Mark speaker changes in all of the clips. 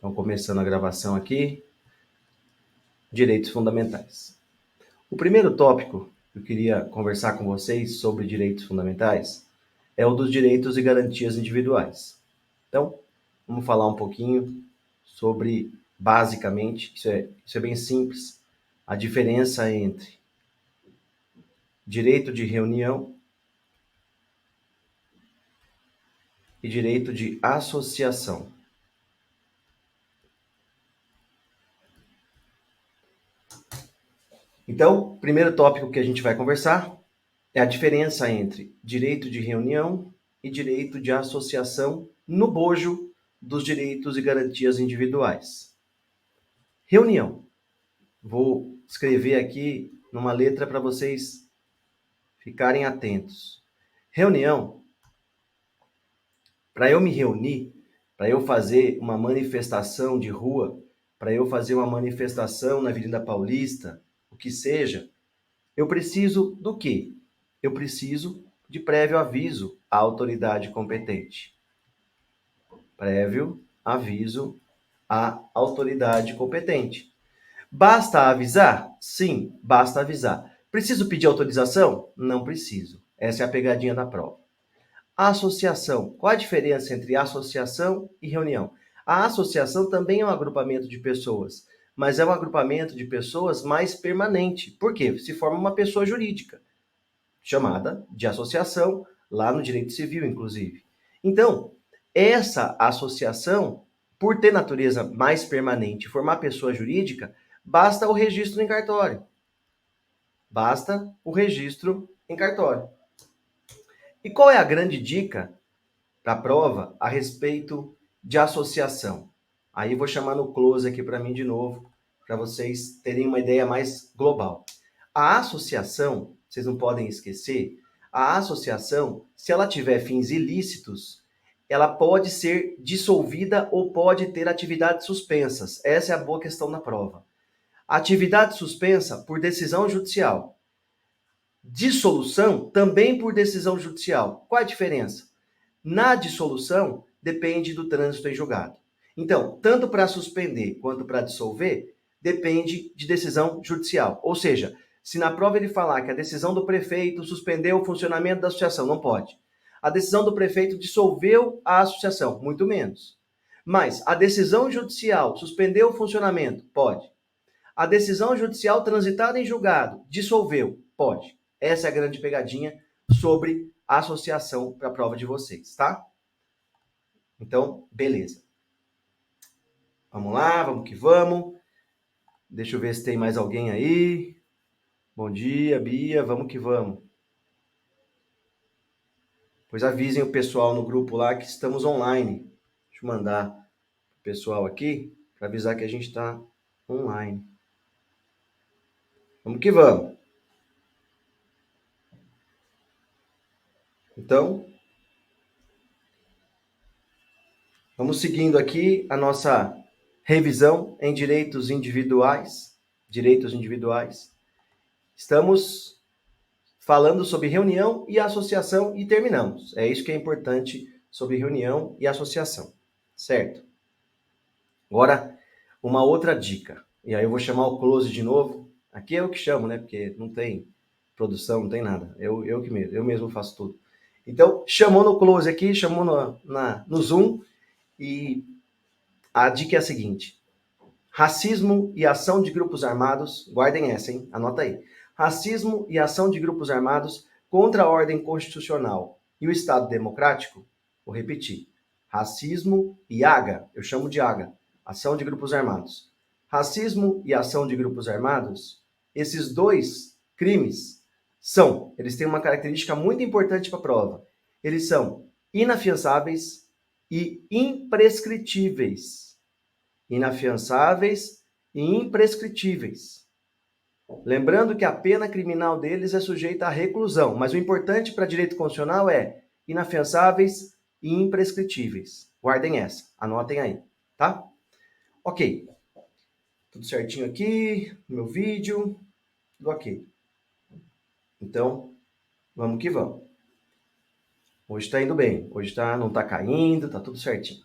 Speaker 1: Então, começando a gravação aqui, direitos fundamentais. O primeiro tópico que eu queria conversar com vocês sobre direitos fundamentais é o dos direitos e garantias individuais. Então, vamos falar um pouquinho sobre, basicamente, isso é bem simples, a diferença entre direito de reunião e direito de associação. Então, o primeiro tópico que a gente vai conversar é a diferença entre direito de reunião e direito de associação no bojo dos direitos e garantias individuais. Reunião. Vou escrever aqui numa letra para vocês ficarem atentos. Reunião, para eu me reunir, para eu fazer uma manifestação de rua, para eu fazer uma manifestação na Avenida Paulista, o que seja, eu preciso do quê? Eu preciso de prévio aviso à autoridade competente. Prévio aviso à autoridade competente. Basta avisar? Sim, basta avisar. Preciso pedir autorização? Não preciso. Essa é a pegadinha da prova. Associação. Qual a diferença entre associação e reunião? A associação também é um agrupamento de pessoas, mas é um agrupamento de pessoas mais permanente. Por quê? Se forma uma pessoa jurídica, chamada de associação, lá no direito civil, inclusive. Então, essa associação, por ter natureza mais permanente, formar pessoa jurídica, basta o registro em cartório. Basta o registro em cartório. E qual é a grande dica para a prova a respeito de associação? Aí vou chamar no close aqui para mim de novo, para vocês terem uma ideia mais global. A associação, vocês não podem esquecer, a associação, se ela tiver fins ilícitos, ela pode ser dissolvida ou pode ter atividades suspensas. Essa é a boa questão da prova. Atividade suspensa por decisão judicial. Dissolução também por decisão judicial. Qual a diferença? Na dissolução, depende do trânsito em julgado. Então, tanto para suspender quanto para dissolver, depende de decisão judicial. Ou seja, se na prova ele falar que a decisão do prefeito suspendeu o funcionamento da associação, não pode. A decisão do prefeito dissolveu a associação, muito menos. Mas a decisão judicial suspendeu o funcionamento, pode. A decisão judicial transitada em julgado dissolveu, pode. Essa é a grande pegadinha sobre a associação para a prova de vocês, tá? Então, beleza. Vamos lá, vamos que vamos. Deixa eu ver se tem mais alguém aí. Bom dia, Bia, vamos que vamos. Pois avisem o pessoal no grupo lá que estamos online. Deixa eu mandar o pessoal aqui para avisar que a gente está online. Vamos que vamos. Então, vamos seguindo aqui a nossa revisão em direitos individuais. Direitos individuais. Estamos falando sobre reunião e associação e terminamos. É isso que é importante sobre reunião e associação, certo? Agora, uma outra dica. E aí eu vou chamar o close de novo. Aqui é eu que chamo, né? Porque não tem produção, não tem nada. Eu mesmo faço tudo. Então, chamou no close aqui, chamou no Zoom. E a dica é a seguinte. Racismo e ação de grupos armados, guardem essa, hein? Anota aí. Racismo e ação de grupos armados contra a ordem constitucional e o Estado democrático, vou repetir. Racismo e AGA, eu chamo de AGA, ação de grupos armados. Racismo e ação de grupos armados, esses dois crimes eles têm uma característica muito importante para a prova. Eles são inafiançáveis e imprescritíveis. Inafiançáveis e imprescritíveis. Lembrando que a pena criminal deles é sujeita à reclusão, mas o importante para direito constitucional é inafiançáveis e imprescritíveis. Guardem essa, anotem aí, tá? Ok. Tudo certinho aqui, no meu vídeo, tudo ok. Então, vamos que vamos. Hoje está indo bem, hoje não está caindo, está tudo certinho.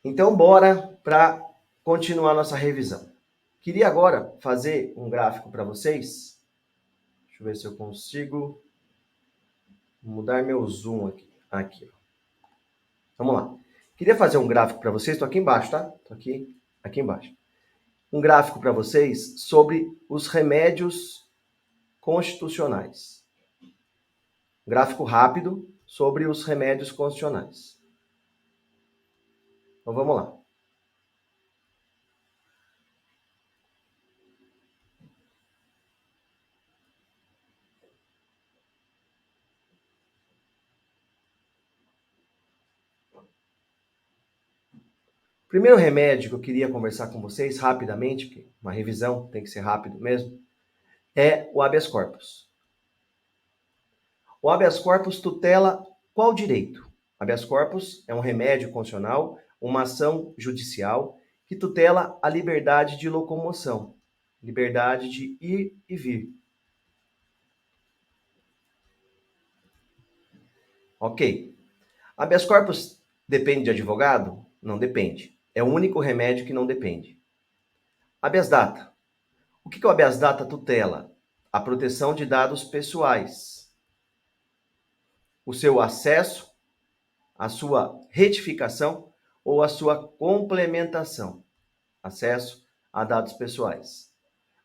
Speaker 1: Então, bora para continuar nossa revisão. Queria agora fazer um gráfico para vocês. Deixa eu ver se eu consigo mudar meu zoom aqui. Aqui, ó. Vamos lá. Queria fazer um gráfico para vocês. Estou aqui embaixo, tá? Estou aqui embaixo. Um gráfico para vocês sobre os remédios constitucionais. Um gráfico rápido sobre os remédios constitucionais. Então, vamos lá. Primeiro remédio que eu queria conversar com vocês rapidamente, porque uma revisão tem que ser rápido mesmo, é o habeas corpus. O habeas corpus tutela qual direito? Habeas corpus é um remédio constitucional, uma ação judicial que tutela a liberdade de locomoção, liberdade de ir e vir. Ok. Habeas corpus depende de advogado? Não depende. É o único remédio que não depende. Habeas data. O que o habeas data tutela? A proteção de dados pessoais. O seu acesso, a sua retificação ou a sua complementação. Acesso a dados pessoais.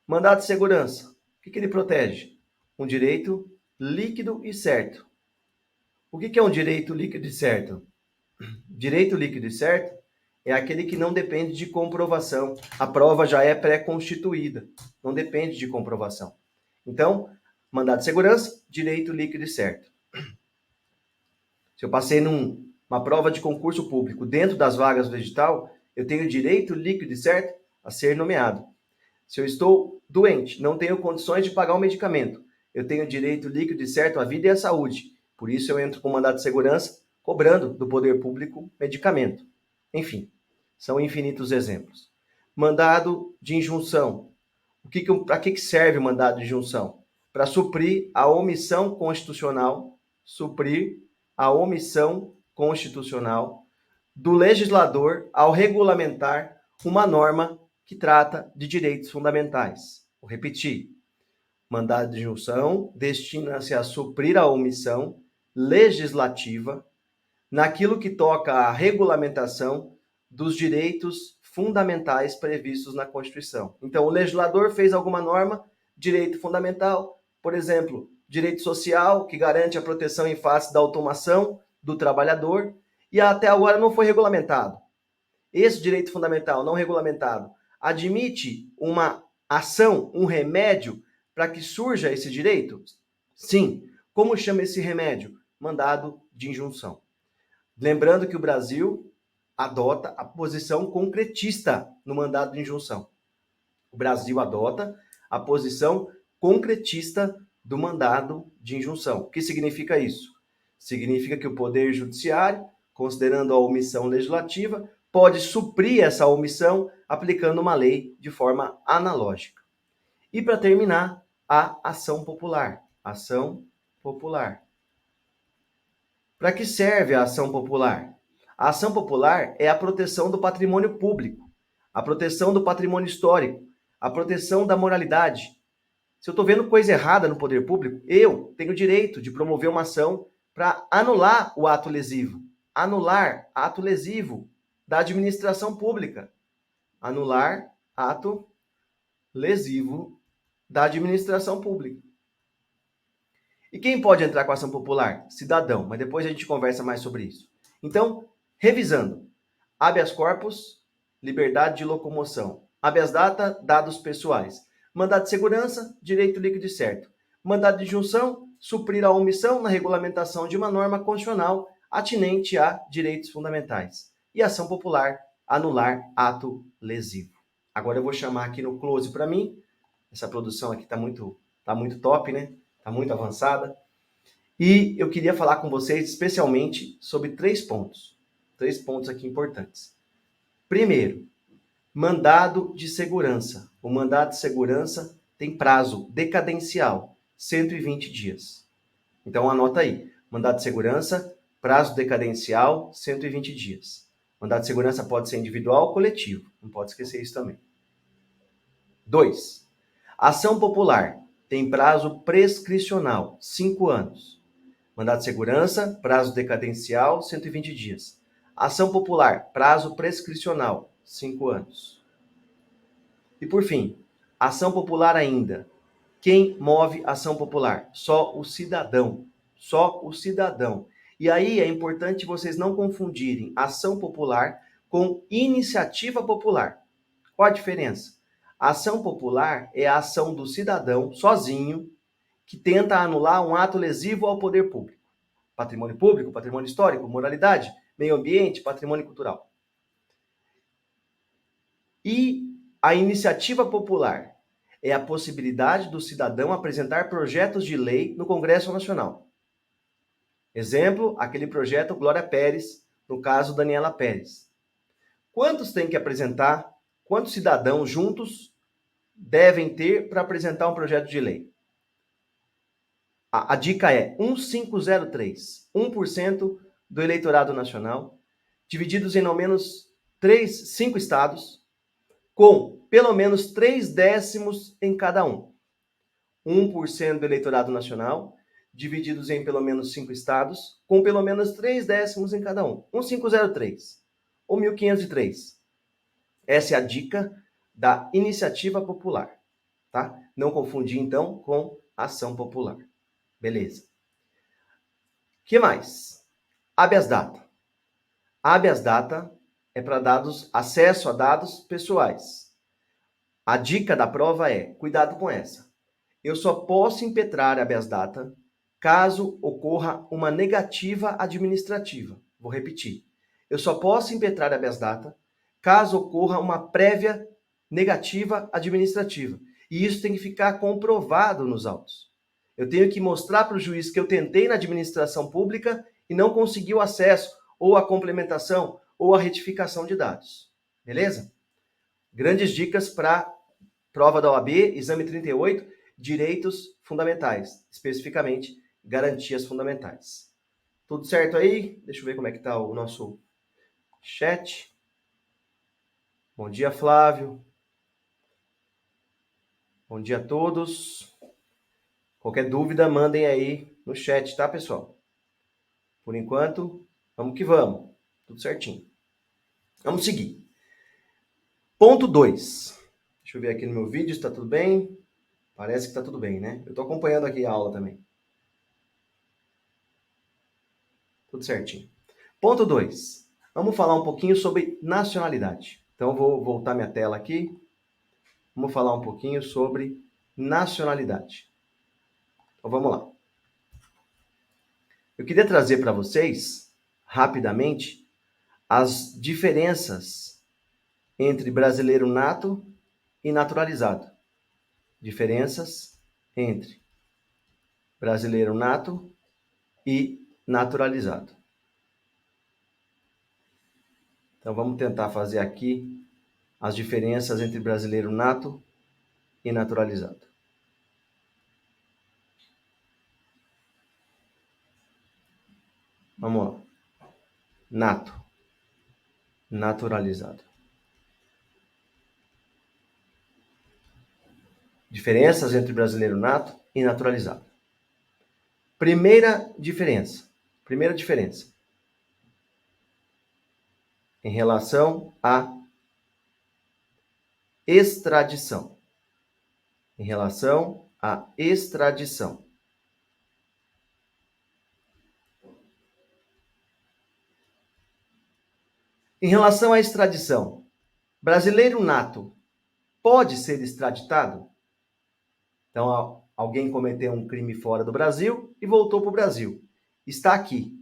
Speaker 1: Mandado de segurança. O que ele protege? Um direito líquido e certo. O que é um direito líquido e certo? Direito líquido e certo é aquele que não depende de comprovação. A prova já é pré-constituída, não depende de comprovação. Então, mandado de segurança, direito líquido e certo. Se eu passei numa prova de concurso público dentro das vagas do edital, eu tenho direito líquido e certo a ser nomeado. Se eu estou doente, não tenho condições de pagar o medicamento, eu tenho direito líquido e certo à vida e à saúde. Por isso eu entro com mandado de segurança, cobrando do poder público medicamento. Enfim, são infinitos exemplos. Mandado de injunção. Para que serve o mandado de injunção? Para suprir a omissão constitucional, do legislador ao regulamentar uma norma que trata de direitos fundamentais. Vou repetir. Mandado de injunção destina-se a suprir a omissão legislativa naquilo que toca à regulamentação dos direitos fundamentais previstos na Constituição. Então, o legislador fez alguma norma, direito fundamental, por exemplo, direito social, que garante a proteção em face da automação do trabalhador, e até agora não foi regulamentado. Esse direito fundamental não regulamentado admite uma ação, um remédio para que surja esse direito? Sim. Como chama esse remédio? Mandado de injunção. Lembrando que o Brasil adota a posição concretista no mandado de injunção. O Brasil adota a posição concretista do mandado de injunção. O que significa isso? Significa que o Poder Judiciário, considerando a omissão legislativa, pode suprir essa omissão aplicando uma lei de forma analógica. E para terminar, a ação popular. Ação popular. Para que serve a ação popular? A ação popular é a proteção do patrimônio público, a proteção do patrimônio histórico, a proteção da moralidade. Se eu estou vendo coisa errada no poder público, eu tenho o direito de promover uma ação para anular o ato lesivo. Anular ato lesivo da administração pública. Anular ato lesivo da administração pública. E quem pode entrar com a ação popular? Cidadão, mas depois a gente conversa mais sobre isso. Então, revisando. Habeas corpus, liberdade de locomoção. Habeas data, dados pessoais. Mandado de segurança, direito líquido e certo. Mandado de injunção, suprir a omissão na regulamentação de uma norma constitucional atinente a direitos fundamentais. E ação popular, anular ato lesivo. Agora eu vou chamar aqui no close para mim. Essa produção aqui tá muito top, né? Tá muito avançada. E eu queria falar com vocês especialmente sobre 3 pontos. 3 pontos aqui importantes. Primeiro, mandado de segurança. O mandado de segurança tem prazo decadencial, 120 dias. Então anota aí. Mandado de segurança, prazo decadencial, 120 dias. Mandado de segurança pode ser individual ou coletivo. Não pode esquecer isso também. 2. Ação popular tem prazo prescricional, 5 anos. Mandado de segurança, prazo decadencial, 120 dias. Ação popular, prazo prescricional, 5 anos. E por fim, ação popular ainda. Quem move ação popular? Só o cidadão. Só o cidadão. E aí é importante vocês não confundirem ação popular com iniciativa popular. Qual a diferença? A ação popular é a ação do cidadão sozinho que tenta anular um ato lesivo ao poder público. Patrimônio público, patrimônio histórico, moralidade, meio ambiente, patrimônio cultural. E a iniciativa popular é a possibilidade do cidadão apresentar projetos de lei no Congresso Nacional. Exemplo, aquele projeto Glória Pérez, no caso Daniela Pérez. Quantos tem que apresentar? Quantos cidadãos juntos devem ter para apresentar um projeto de lei? A dica é 1503, 1% do eleitorado nacional, divididos em ao menos 5 estados, com pelo menos 3/10 em cada um. 1% do eleitorado nacional, divididos em pelo menos 5 estados, com pelo menos 3/10 em cada um. 1503 ou 1503. Essa é a dica da iniciativa popular, tá? Não confundir, então, com ação popular. Beleza. Que mais? Habeas data. Habeas data é para dados, acesso a dados pessoais. A dica da prova é, cuidado com essa. Eu só posso impetrar habeas data caso ocorra uma negativa administrativa. Vou repetir. Eu só posso impetrar habeas data caso ocorra uma prévia negativa administrativa. E isso tem que ficar comprovado nos autos. Eu tenho que mostrar para o juiz que eu tentei na administração pública e não consegui o acesso, ou a complementação, ou a retificação de dados. Beleza? Grandes dicas para prova da OAB, exame 38, direitos fundamentais, especificamente garantias fundamentais. Tudo certo aí? Deixa eu ver como é que está o nosso chat. Bom dia, Flávio. Bom dia a todos. Qualquer dúvida, mandem aí no chat, tá, pessoal? Por enquanto, vamos que vamos. Tudo certinho. Vamos seguir. Ponto 2. Deixa eu ver aqui no meu vídeo se está tudo bem. Parece que está tudo bem, né? Eu estou acompanhando aqui a aula também. Tudo certinho. Ponto 2. Vamos falar um pouquinho sobre nacionalidade. Então, eu vou voltar minha tela aqui. Vamos falar um pouquinho sobre nacionalidade. Então, vamos lá. Eu queria trazer para vocês, rapidamente, as diferenças entre brasileiro nato e naturalizado. Diferenças entre brasileiro nato e naturalizado. Então, vamos tentar fazer aqui as diferenças entre brasileiro nato e naturalizado. Vamos lá. Nato. Naturalizado. Diferenças entre brasileiro nato e naturalizado. Primeira diferença. Em relação à extradição. Em relação à extradição. Em relação à extradição, brasileiro nato pode ser extraditado? Então, alguém cometeu um crime fora do Brasil e voltou para o Brasil. Está aqui.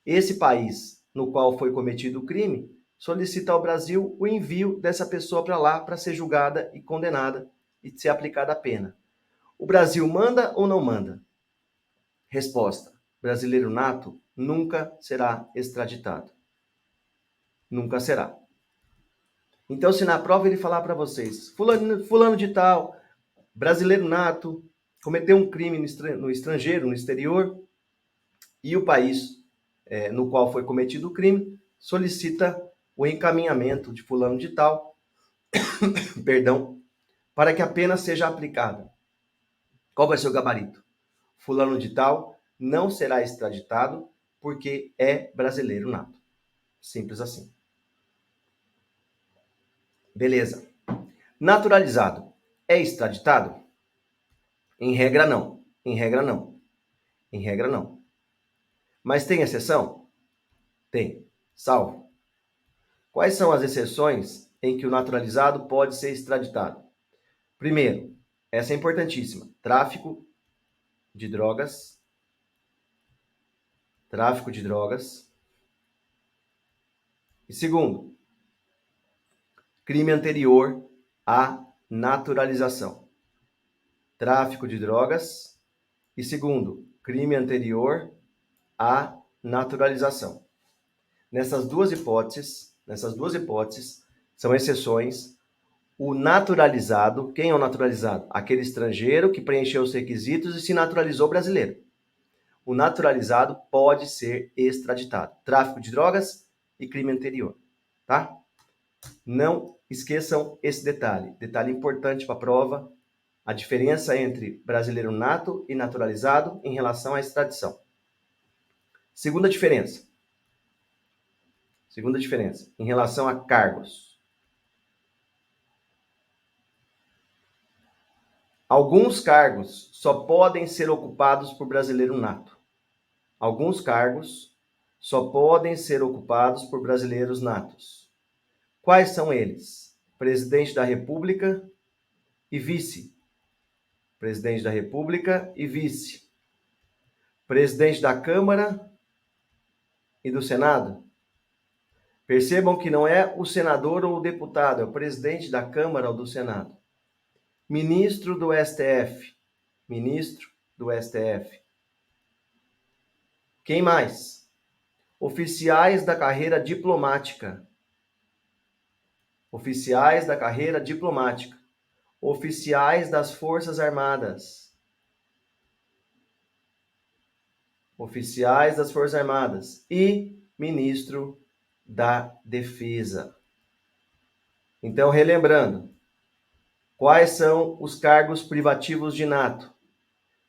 Speaker 1: Esse país no qual foi cometido o crime solicita ao Brasil o envio dessa pessoa para lá para ser julgada e condenada e ser aplicada a pena. O Brasil manda ou não manda? Resposta: brasileiro nato nunca será extraditado. Nunca será. Então, se na prova ele falar para vocês, fulano de tal, brasileiro nato, cometeu um crime no estrangeiro, no exterior, e o país no qual foi cometido o crime solicita o encaminhamento de fulano de tal, perdão, para que a pena seja aplicada. Qual vai ser o gabarito? Fulano de tal não será extraditado porque é brasileiro nato. Simples assim. Beleza. Naturalizado é extraditado? Em regra, não. Em regra, não. Em regra, não. Mas tem exceção? Tem. Salvo. Quais são as exceções em que o naturalizado pode ser extraditado? Primeiro, essa é importantíssima. Tráfico de drogas. Tráfico de drogas. E segundo, crime anterior à naturalização. Tráfico de drogas. E segundo, crime anterior à naturalização. Nessas duas hipóteses, são exceções. O naturalizado, quem é o naturalizado? Aquele estrangeiro que preencheu os requisitos e se naturalizou brasileiro. O naturalizado pode ser extraditado. Tráfico de drogas e crime anterior, tá? Não esqueçam esse detalhe. Detalhe importante para a prova, a diferença entre brasileiro nato e naturalizado em relação à extradição. Segunda diferença, em relação a cargos. Alguns cargos só podem ser ocupados por brasileiro nato. Alguns cargos só podem ser ocupados por brasileiros natos. Quais são eles? Presidente da República e vice. Presidente da República e vice. Presidente da Câmara e do Senado. Percebam que não é o senador ou o deputado, é o presidente da Câmara ou do Senado. Ministro do STF. Ministro do STF. Quem mais? Oficiais da carreira diplomática. Oficiais da carreira diplomática. Oficiais das Forças Armadas. Oficiais das Forças Armadas. E ministro da Defesa. Então, relembrando, quais são os cargos privativos de nato?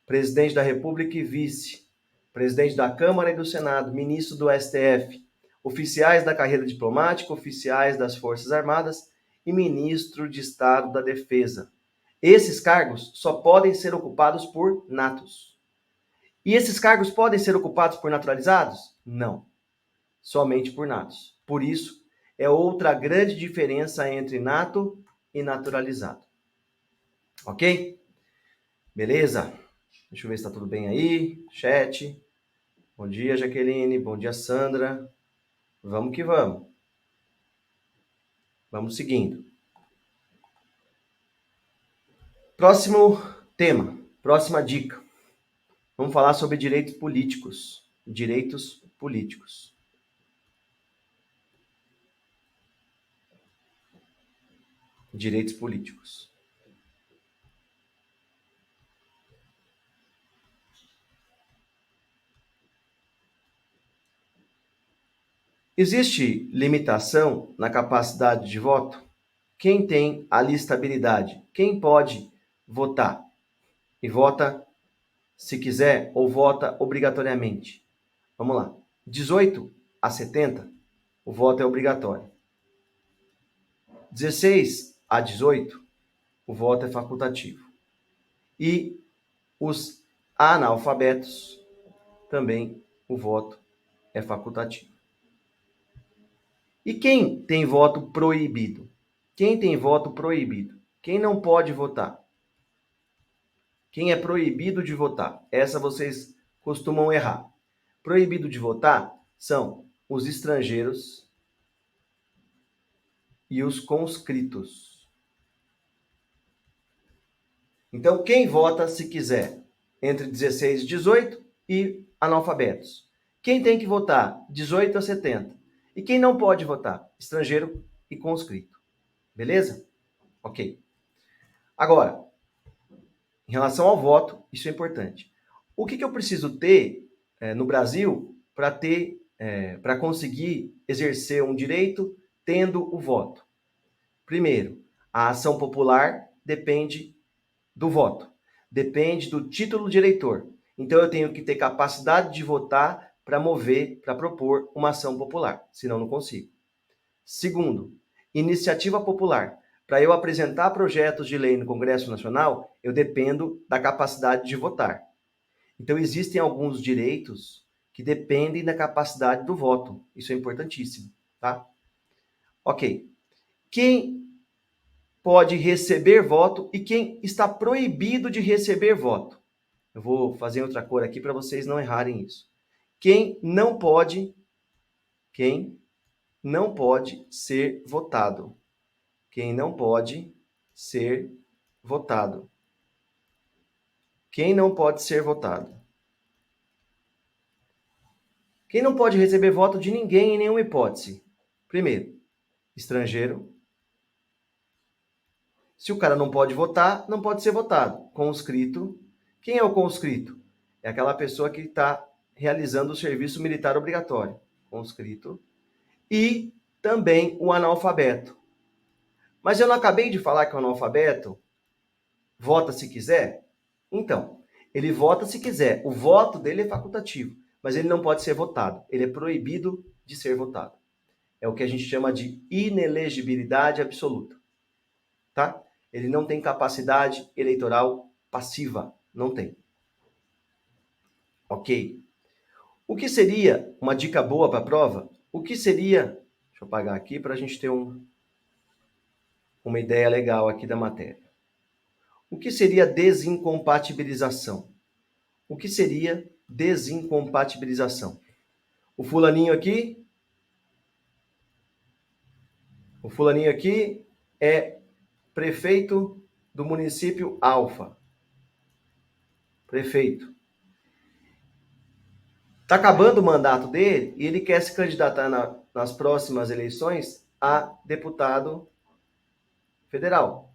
Speaker 1: Presidente da República e vice. Presidente da Câmara e do Senado. Ministro do STF. Oficiais da carreira diplomática, oficiais das Forças Armadas e ministro de Estado da Defesa. Esses cargos só podem ser ocupados por natos. E esses cargos podem ser ocupados por naturalizados? Não. Somente por natos. Por isso, é outra grande diferença entre nato e naturalizado. Ok? Beleza? Deixa eu ver se está tudo bem aí. Chat. Bom dia, Jaqueline. Bom dia, Sandra. Vamos que vamos. Vamos seguindo. Próximo tema, próxima dica. Vamos falar sobre direitos políticos. Direitos políticos. Direitos políticos. Existe limitação na capacidade de voto? Quem tem a listabilidade? Quem pode votar? E vota se quiser ou vota obrigatoriamente? Vamos lá. 18 a 70, o voto é obrigatório. 16 a 18, o voto é facultativo. E os analfabetos, também o voto é facultativo. E quem tem voto proibido? Quem tem voto proibido? Quem não pode votar? Quem é proibido de votar? Essa vocês costumam errar. Proibido de votar são os estrangeiros e os conscritos. Então, quem vota se quiser entre 16 e 18 e analfabetos? Quem tem que votar? 18 a 70. E quem não pode votar? Estrangeiro e conscrito. Beleza? Ok. Agora, em relação ao voto, isso é importante. O que eu preciso ter no Brasil para conseguir exercer um direito tendo o voto? Primeiro, a ação popular depende do voto, depende do título de eleitor. Então, eu tenho que ter capacidade de votar para mover, para propor uma ação popular, senão não consigo. Segundo, iniciativa popular. Para eu apresentar projetos de lei no Congresso Nacional, eu dependo da capacidade de votar. Então, existem alguns direitos que dependem da capacidade do voto. Isso é importantíssimo, tá? Ok. Quem pode receber voto e quem está proibido de receber voto? Eu vou fazer outra cor aqui para vocês não errarem isso. Quem não pode ser votado. Quem não pode ser votado. Quem não pode ser votado. Quem não pode receber voto de ninguém em nenhuma hipótese? Primeiro, estrangeiro. Se o cara não pode votar, não pode ser votado. Conscrito. Quem é o conscrito? É aquela pessoa que está realizando o serviço militar obrigatório. Conscrito. E também o analfabeto. Mas eu não acabei de falar que o analfabeto vota se quiser? Então, ele vota se quiser. O voto dele é facultativo, mas ele não pode ser votado. Ele é proibido de ser votado. É o que a gente chama de inelegibilidade absoluta. Tá? Ele não tem capacidade eleitoral passiva. Não tem. Ok. O que seria uma dica boa para a prova? O que seria... Deixa eu apagar aqui para a gente ter uma ideia legal aqui da matéria. O que seria desincompatibilização? O que seria desincompatibilização? O fulaninho aqui é prefeito do município Alfa. Prefeito. Está acabando o mandato dele e ele quer se candidatar nas próximas eleições a deputado federal.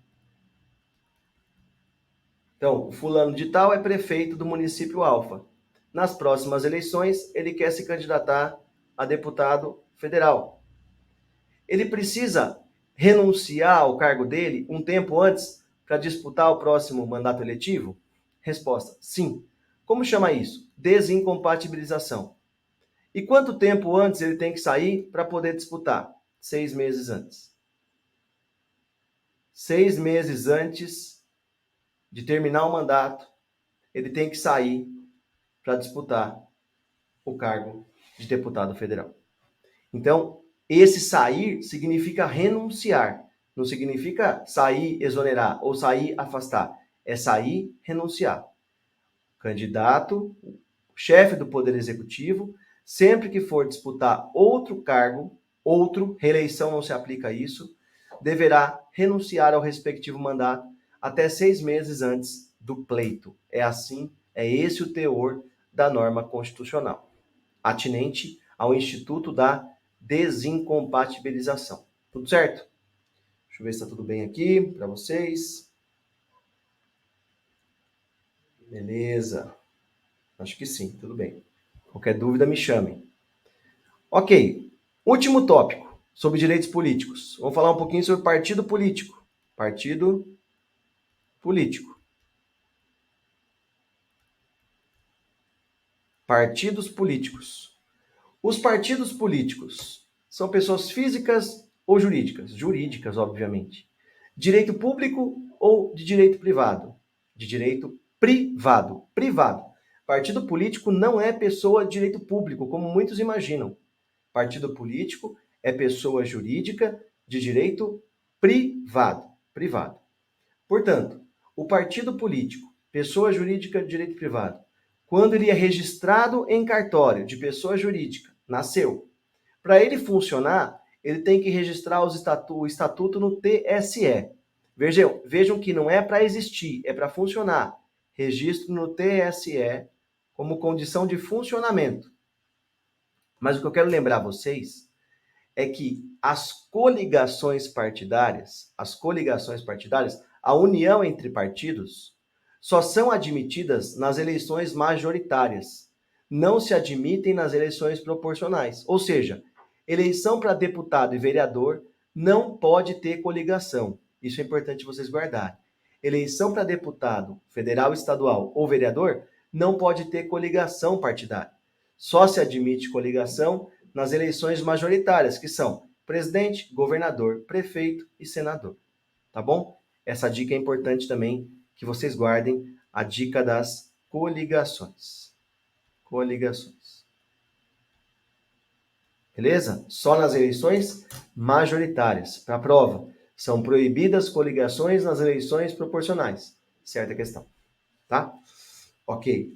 Speaker 1: Então, o fulano de tal é prefeito do município Alfa. Nas próximas eleições, ele quer se candidatar a deputado federal. Ele precisa renunciar ao cargo dele um tempo antes para disputar o próximo mandato eletivo? Resposta: sim. Como chama isso? Desincompatibilização. E quanto tempo antes ele tem que sair para poder disputar? 6 meses antes. 6 meses antes de terminar o mandato, ele tem que sair para disputar o cargo de deputado federal. Então, esse sair significa renunciar. Não significa sair, exonerar ou sair, afastar. É sair, renunciar. Candidato, chefe do Poder Executivo, sempre que for disputar outro cargo, reeleição não se aplica a isso, deverá renunciar ao respectivo mandato até 6 meses antes do pleito. É assim, é esse o teor da norma constitucional, atinente ao Instituto da Desincompatibilização. Tudo certo? Deixa eu ver se está tudo bem aqui para vocês. Beleza. Acho que sim, tudo bem. Qualquer dúvida, me chamem. Ok. Último tópico, sobre direitos políticos. Vamos falar um pouquinho sobre partido político. Partido político. Partidos políticos. Os partidos políticos são pessoas físicas ou jurídicas? Jurídicas, obviamente. Direito público ou de direito privado? De direito privado. Privado. Partido político não é pessoa de direito público, como muitos imaginam. Partido político é pessoa jurídica de direito privado. Privado. Portanto, o partido político, pessoa jurídica de direito privado, quando ele é registrado em cartório de pessoa jurídica, nasceu. Para ele funcionar, ele tem que registrar o estatuto no TSE. Vejam que não é para existir, é para funcionar. Registro no TSE como condição de funcionamento. Mas o que eu quero lembrar a vocês é que as coligações partidárias, a união entre partidos, só são admitidas nas eleições majoritárias. Não se admitem nas eleições proporcionais. Ou seja, Eleição para deputado e vereador não pode ter coligação. Isso é importante vocês guardarem. Eleição para deputado federal, estadual ou vereador não pode ter coligação partidária. Só se admite coligação nas eleições majoritárias, que são presidente, governador, prefeito e senador. Tá bom? Essa dica é importante também que vocês guardem, a dica das coligações. Coligações. Beleza? Só nas eleições majoritárias. Para a prova, são proibidas coligações nas eleições proporcionais. Certa questão. Tá? Ok.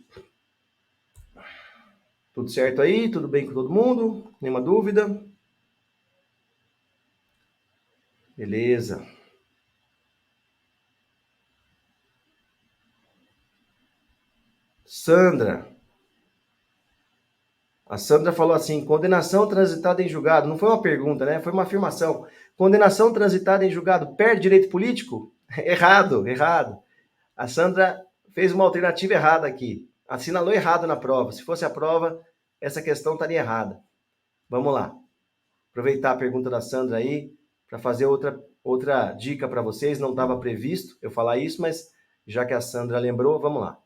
Speaker 1: Tudo certo aí? Tudo bem com todo mundo? Nenhuma dúvida? Beleza. Sandra. A Sandra falou assim, condenação transitada em julgado. Não foi uma pergunta, né? Foi uma afirmação. Condenação transitada em julgado perde direito político? Errado, errado. A Sandra fez uma alternativa errada aqui. Assinalou errado na prova. Se fosse a prova, essa questão estaria errada. Vamos lá. Aproveitar a pergunta da Sandra aí para fazer outra dica para vocês. Não estava previsto eu falar isso, mas já que a Sandra lembrou, vamos lá.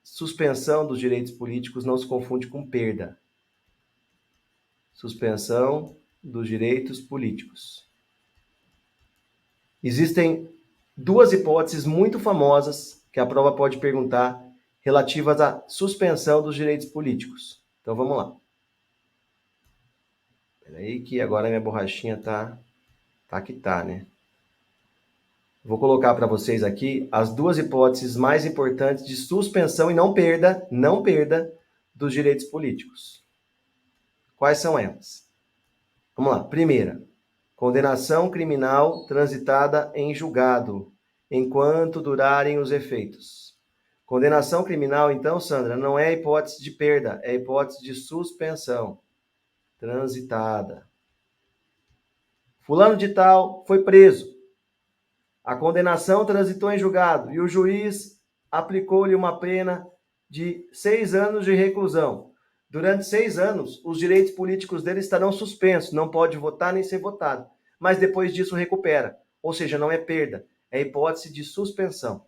Speaker 1: Suspensão dos direitos políticos não se confunde com perda. Suspensão dos direitos políticos. Existem duas hipóteses muito famosas que a prova pode perguntar relativas à suspensão dos direitos políticos. Então vamos lá. Peraí que agora minha borrachinha tá que tá, né? Vou colocar para vocês aqui as duas hipóteses mais importantes de suspensão e não perda dos direitos políticos. Quais são elas? Vamos lá. Primeira, condenação criminal transitada em julgado, enquanto durarem os efeitos. Condenação criminal, então, Sandra, não é hipótese de perda, é hipótese de suspensão transitada. Fulano de tal foi preso. A condenação transitou em julgado e o juiz aplicou-lhe uma pena de 6 anos de reclusão. Durante 6 anos, os direitos políticos dele estarão suspensos, não pode votar nem ser votado. Mas depois disso recupera, ou seja, não é perda, é hipótese de suspensão.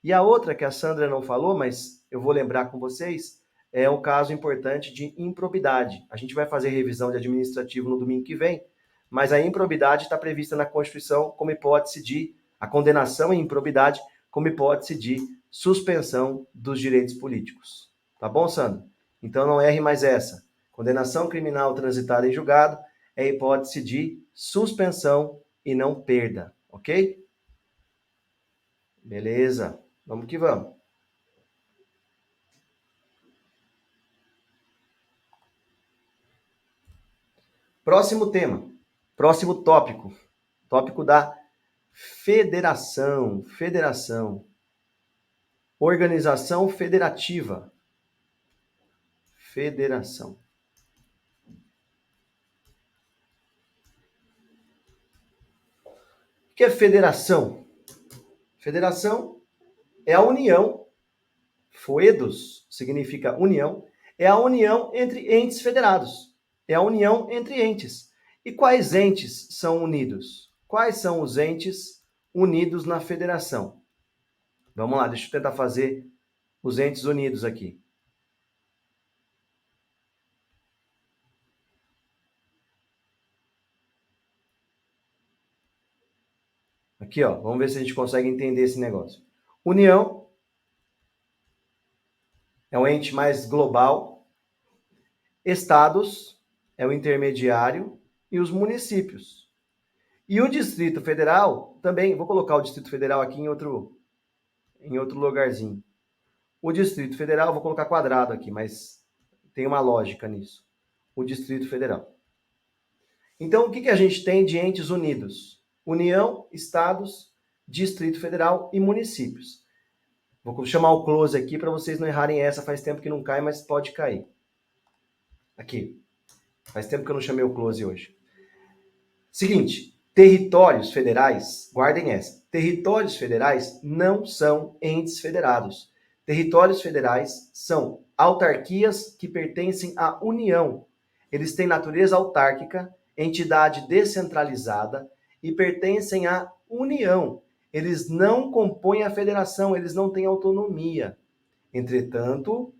Speaker 1: E a outra que a Sandra não falou, mas eu vou lembrar com vocês, é um caso importante de improbidade. A gente vai fazer revisão de administrativo no domingo que vem, mas a improbidade está prevista na Constituição como hipótese de a condenação em improbidade como hipótese de suspensão dos direitos políticos. Tá bom, Sandra? Então não erre mais essa. Condenação criminal transitada em julgado é hipótese de suspensão e não perda, ok? Beleza, vamos que vamos. Próximo tema, próximo tópico. Tópico da federação. Federação. Organização federativa. Federação. O que é federação? Federação é a união, foedos significa união, é a união entre entes federados. É a união entre entes. E quais entes são unidos? Quais são os entes unidos na federação? Vamos lá, deixa eu tentar fazer os entes unidos aqui. Aqui, ó, vamos ver se a gente consegue entender esse negócio. União é um ente mais global. Estados é o intermediário e os municípios. E o Distrito Federal também, vou colocar o Distrito Federal aqui em outro lugarzinho. O Distrito Federal, vou colocar quadrado aqui, mas tem uma lógica nisso. O Distrito Federal. Então, o que a gente tem de entes unidos? União, estados, Distrito Federal e municípios. Vou chamar o close aqui para vocês não errarem essa. Faz tempo que não cai, mas pode cair. Aqui. Faz tempo que eu não chamei o close hoje. Seguinte, territórios federais, guardem essa. Territórios federais não são entes federados. Territórios federais são autarquias que pertencem à União. Eles têm natureza autárquica, entidade descentralizada e pertencem à União. Eles não compõem a federação, eles não têm autonomia. Entretanto,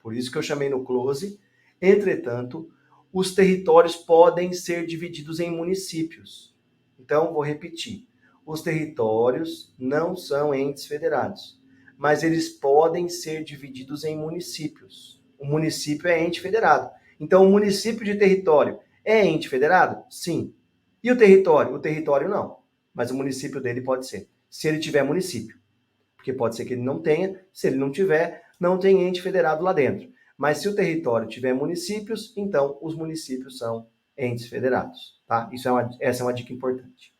Speaker 1: por isso que eu chamei no close, entretanto, os territórios podem ser divididos em municípios. Então, vou repetir. Os territórios não são entes federados, mas eles podem ser divididos em municípios. O município é ente federado. Então, o município de território é ente federado? Sim. E o território? O território não. Mas o município dele pode ser. Se ele tiver município. Porque pode ser que ele não tenha. Se ele não tiver, não tem ente federado lá dentro. Mas se o território tiver municípios, então os municípios são entes federados. Tá? Essa é uma dica importante.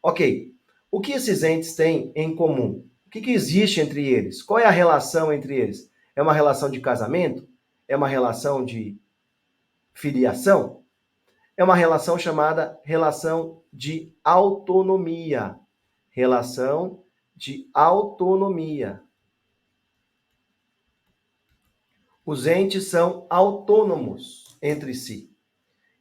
Speaker 1: Ok. O que esses entes têm em comum? O que existe entre eles? Qual é a relação entre eles? É uma relação de casamento? É uma relação de filiação? É uma relação chamada relação de autonomia. Relação de autonomia. Os entes são autônomos entre si.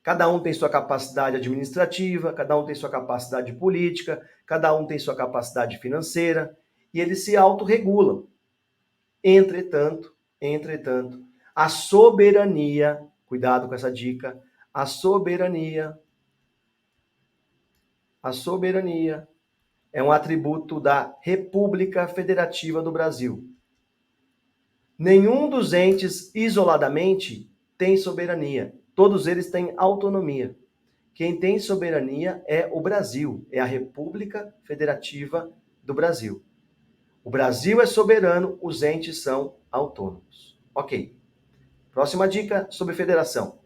Speaker 1: Cada um tem sua capacidade administrativa, cada um tem sua capacidade política, cada um tem sua capacidade financeira, e eles se autorregulam. Entretanto, a soberania, cuidado com essa dica, a soberania é um atributo da República Federativa do Brasil. Nenhum dos entes isoladamente tem soberania. Todos eles têm autonomia. Quem tem soberania é o Brasil, é a República Federativa do Brasil. O Brasil é soberano, os entes são autônomos. Ok. Próxima dica sobre federação.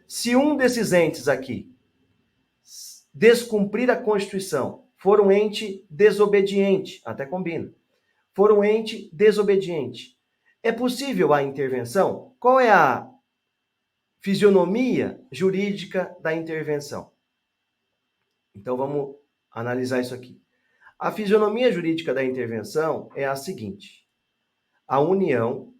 Speaker 1: Se um desses entes aqui descumprir a Constituição, for um ente desobediente, até combina, for um ente desobediente, é possível a intervenção? Qual é a fisionomia jurídica da intervenção? Então vamos analisar isso aqui. A fisionomia jurídica da intervenção é a seguinte: a União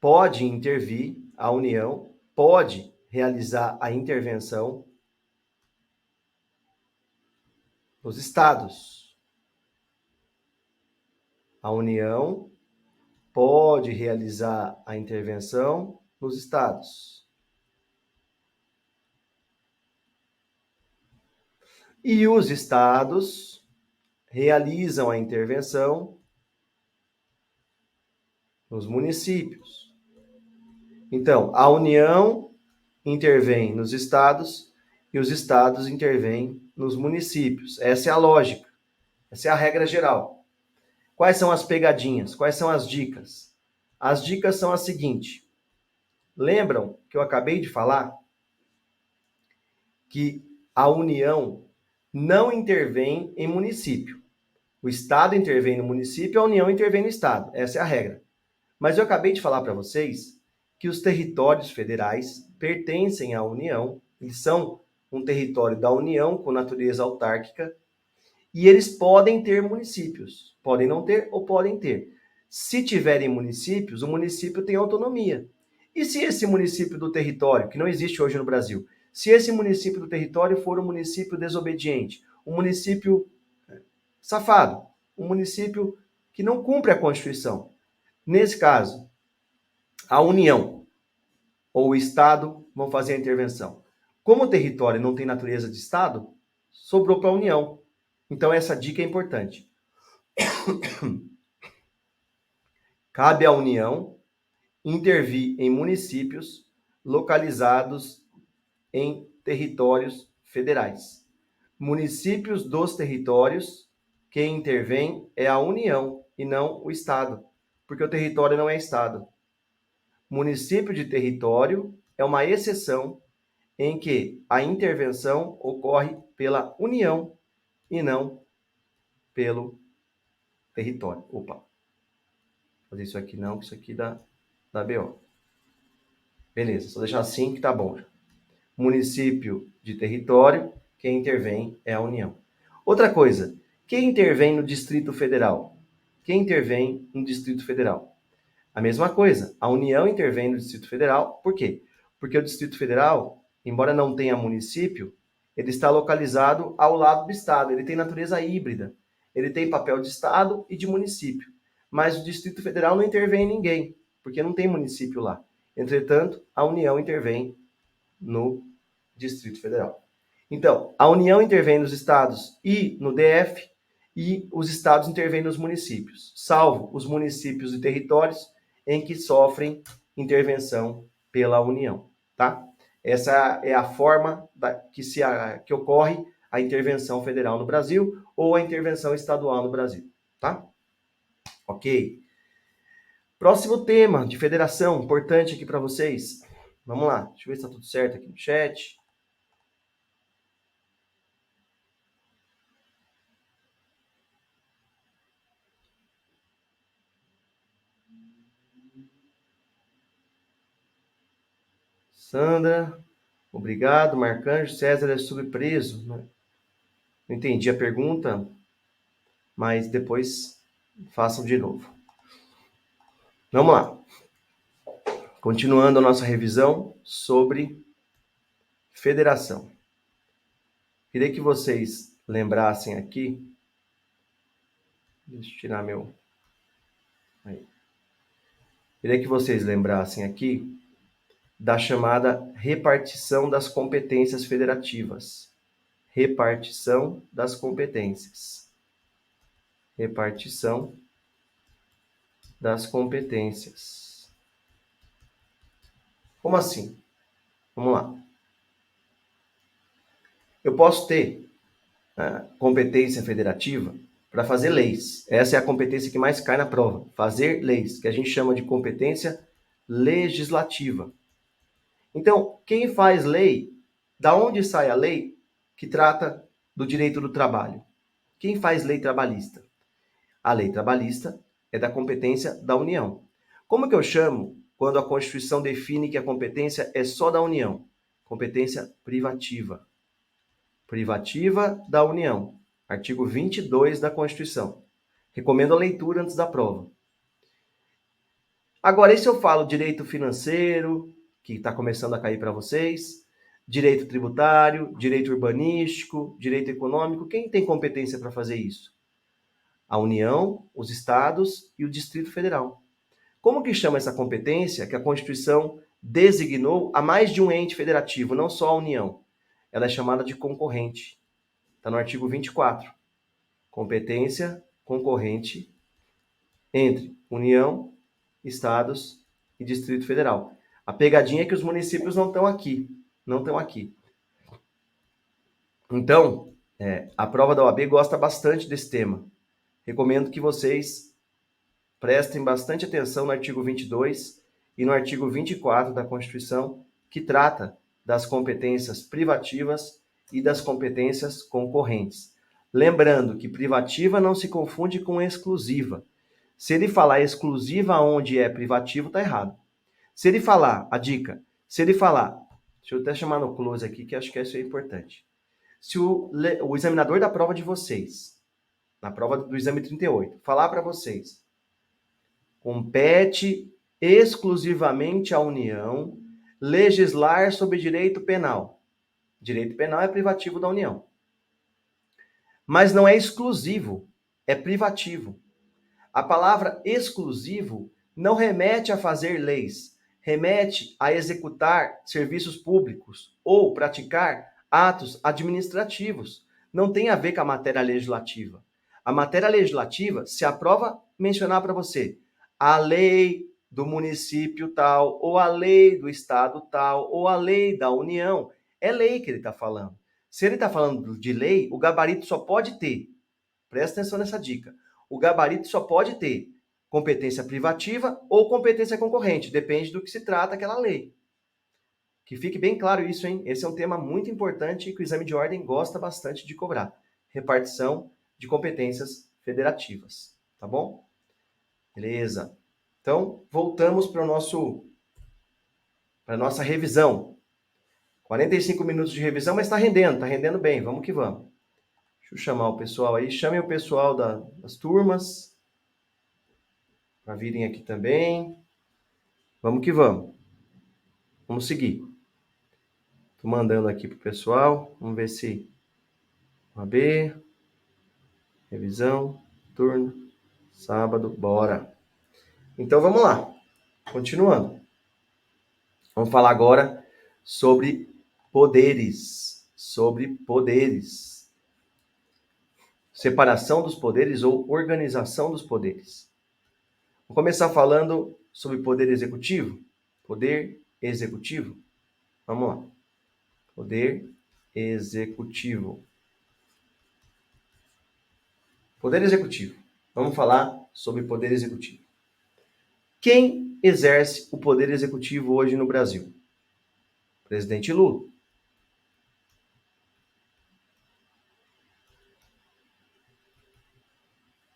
Speaker 1: pode intervir, a União pode realizar a intervenção nos estados. A União pode realizar a intervenção nos estados. E os estados realizam a intervenção nos municípios. Então, a União intervém nos estados e os estados intervêm nos municípios. Essa é a lógica. Essa é a regra geral. Quais são as pegadinhas? Quais são as dicas? As dicas são as seguintes. Lembram que eu acabei de falar que a União não intervém em município. O Estado intervém no município, a União intervém no Estado. Essa é a regra. Mas eu acabei de falar para vocês que os territórios federais pertencem à União, eles são um território da União com natureza autárquica, e eles podem ter municípios. Podem não ter ou podem ter. Se tiverem municípios, o município tem autonomia. E se esse município do território, que não existe hoje no Brasil, se esse município do território for um município desobediente, um município safado, um município que não cumpre a Constituição, nesse caso, a União ou o Estado vão fazer a intervenção. Como o território não tem natureza de Estado, sobrou para a União. Então, essa dica é importante. Cabe à União intervir em municípios localizados em territórios federais. Municípios dos territórios, quem intervém é a União e não o Estado, porque o território não é Estado. Município de território é uma exceção em que a intervenção ocorre pela União e não pelo território. Opa, vou fazer isso aqui não, que isso aqui dá BO. Beleza, só deixar assim que tá bom. Município de território, quem intervém é a União. Outra coisa, quem intervém no Distrito Federal? Quem intervém no Distrito Federal? A mesma coisa, a União intervém no Distrito Federal, por quê? Porque o Distrito Federal, embora não tenha município, ele está localizado ao lado do Estado, ele tem natureza híbrida, ele tem papel de Estado e de município, mas o Distrito Federal não intervém em ninguém, porque não tem município lá. Entretanto, a União intervém no Distrito Federal. Então, a União intervém nos estados e no DF, e os estados intervêm nos municípios, salvo os municípios e territórios em que sofrem intervenção pela União, tá? Essa é a forma que ocorre a intervenção federal no Brasil ou a intervenção estadual no Brasil, tá? Ok. Próximo tema de federação, importante aqui para vocês. Vamos lá, deixa eu ver se está tudo certo aqui no chat. Sandra, obrigado. Marcanjo, César é subpreso. Não entendi a pergunta, mas depois façam de novo. Vamos lá. Continuando a nossa revisão sobre federação. Queria que vocês lembrassem aqui. Deixa eu tirar meu. Aí. Queria que vocês lembrassem aqui da chamada repartição das competências federativas. Repartição das competências. Repartição das competências. Como assim? Vamos lá. Eu posso ter competência federativa para fazer leis. Essa é a competência que mais cai na prova. Fazer leis, que a gente chama de competência legislativa. Então, quem faz lei, da onde sai a lei que trata do direito do trabalho? Quem faz lei trabalhista? A lei trabalhista é da competência da União. Como que eu chamo quando a Constituição define que a competência é só da União? Competência privativa. Privativa da União. Artigo 22 da Constituição. Recomendo a leitura antes da prova. Agora, e se eu falo direito financeiro, que está começando a cair para vocês, direito tributário, direito urbanístico, direito econômico, quem tem competência para fazer isso? A União, os estados e o Distrito Federal. Como que chama essa competência que a Constituição designou a mais de um ente federativo, não só a União? Ela é chamada de concorrente. Está no artigo 24. Competência concorrente entre União, estados e Distrito Federal. A pegadinha é que os municípios não estão aqui. Não estão aqui. Então, a prova da OAB gosta bastante desse tema. Recomendo que vocês prestem bastante atenção no artigo 22 e no artigo 24 da Constituição, que trata das competências privativas e das competências concorrentes. Lembrando que privativa não se confunde com exclusiva. Se ele falar exclusiva onde é privativo, está errado. Se ele falar, a dica, se ele falar, deixa eu até chamar no close aqui, que acho que isso é importante. Se o examinador da prova de vocês, na prova do exame 38, falar para vocês, compete exclusivamente à União legislar sobre direito penal. Direito penal é privativo da União. Mas não é exclusivo, é privativo. A palavra exclusivo não remete a fazer leis, remete a executar serviços públicos ou praticar atos administrativos. Não tem a ver com a matéria legislativa. A matéria legislativa, se a prova mencionar para você a lei do município tal, ou a lei do estado tal, ou a lei da União, é lei que ele está falando. Se ele está falando de lei, o gabarito só pode ter, presta atenção nessa dica, o gabarito só pode ter competência privativa ou competência concorrente, depende do que se trata aquela lei. Que fique bem claro isso, hein? Esse é um tema muito importante e que o exame de ordem gosta bastante de cobrar. Repartição de competências federativas, tá bom? Beleza. Então, voltamos para a nossa revisão. 45 minutos de revisão, mas está rendendo bem, vamos que vamos. Deixa eu chamar o pessoal aí, chamem o pessoal das turmas para virem aqui também. Vamos que vamos. Vamos seguir. Tô mandando aqui pro pessoal. Vamos ver se... AB, revisão, turno, sábado, bora. Então vamos lá. Continuando. Vamos falar agora sobre poderes. Sobre poderes. Separação dos poderes ou organização dos poderes. Vou começar falando sobre poder executivo. Poder executivo. Vamos lá. Poder executivo. Poder executivo. Vamos falar sobre poder executivo. Quem exerce o poder executivo hoje no Brasil? Presidente Lula.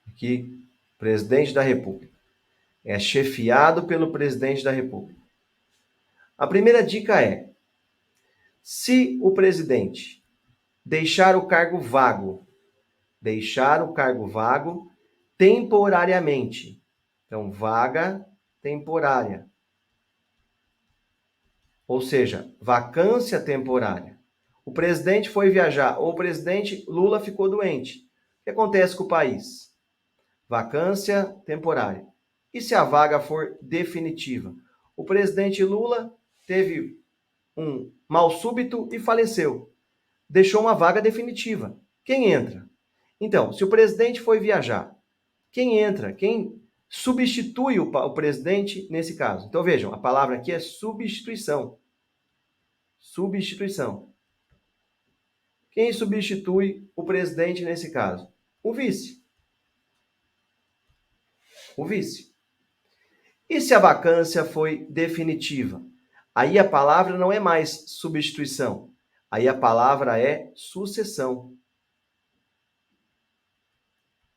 Speaker 1: Aqui, presidente da República. É chefiado pelo presidente da República. A primeira dica é: se o presidente deixar o cargo vago temporariamente. Então, vaga temporária. Ou seja, vacância temporária. O presidente foi viajar, ou o presidente Lula ficou doente. O que acontece com o país? Vacância temporária. E se a vaga for definitiva? O presidente Lula teve um mal súbito e faleceu. Deixou uma vaga definitiva. Quem entra? Então, se o presidente foi viajar, quem entra? Quem substitui o presidente nesse caso? Então vejam, a palavra aqui é substituição. Substituição. Quem substitui o presidente nesse caso? O vice. O vice. E se a vacância foi definitiva? Aí a palavra não é mais substituição. Aí a palavra é sucessão.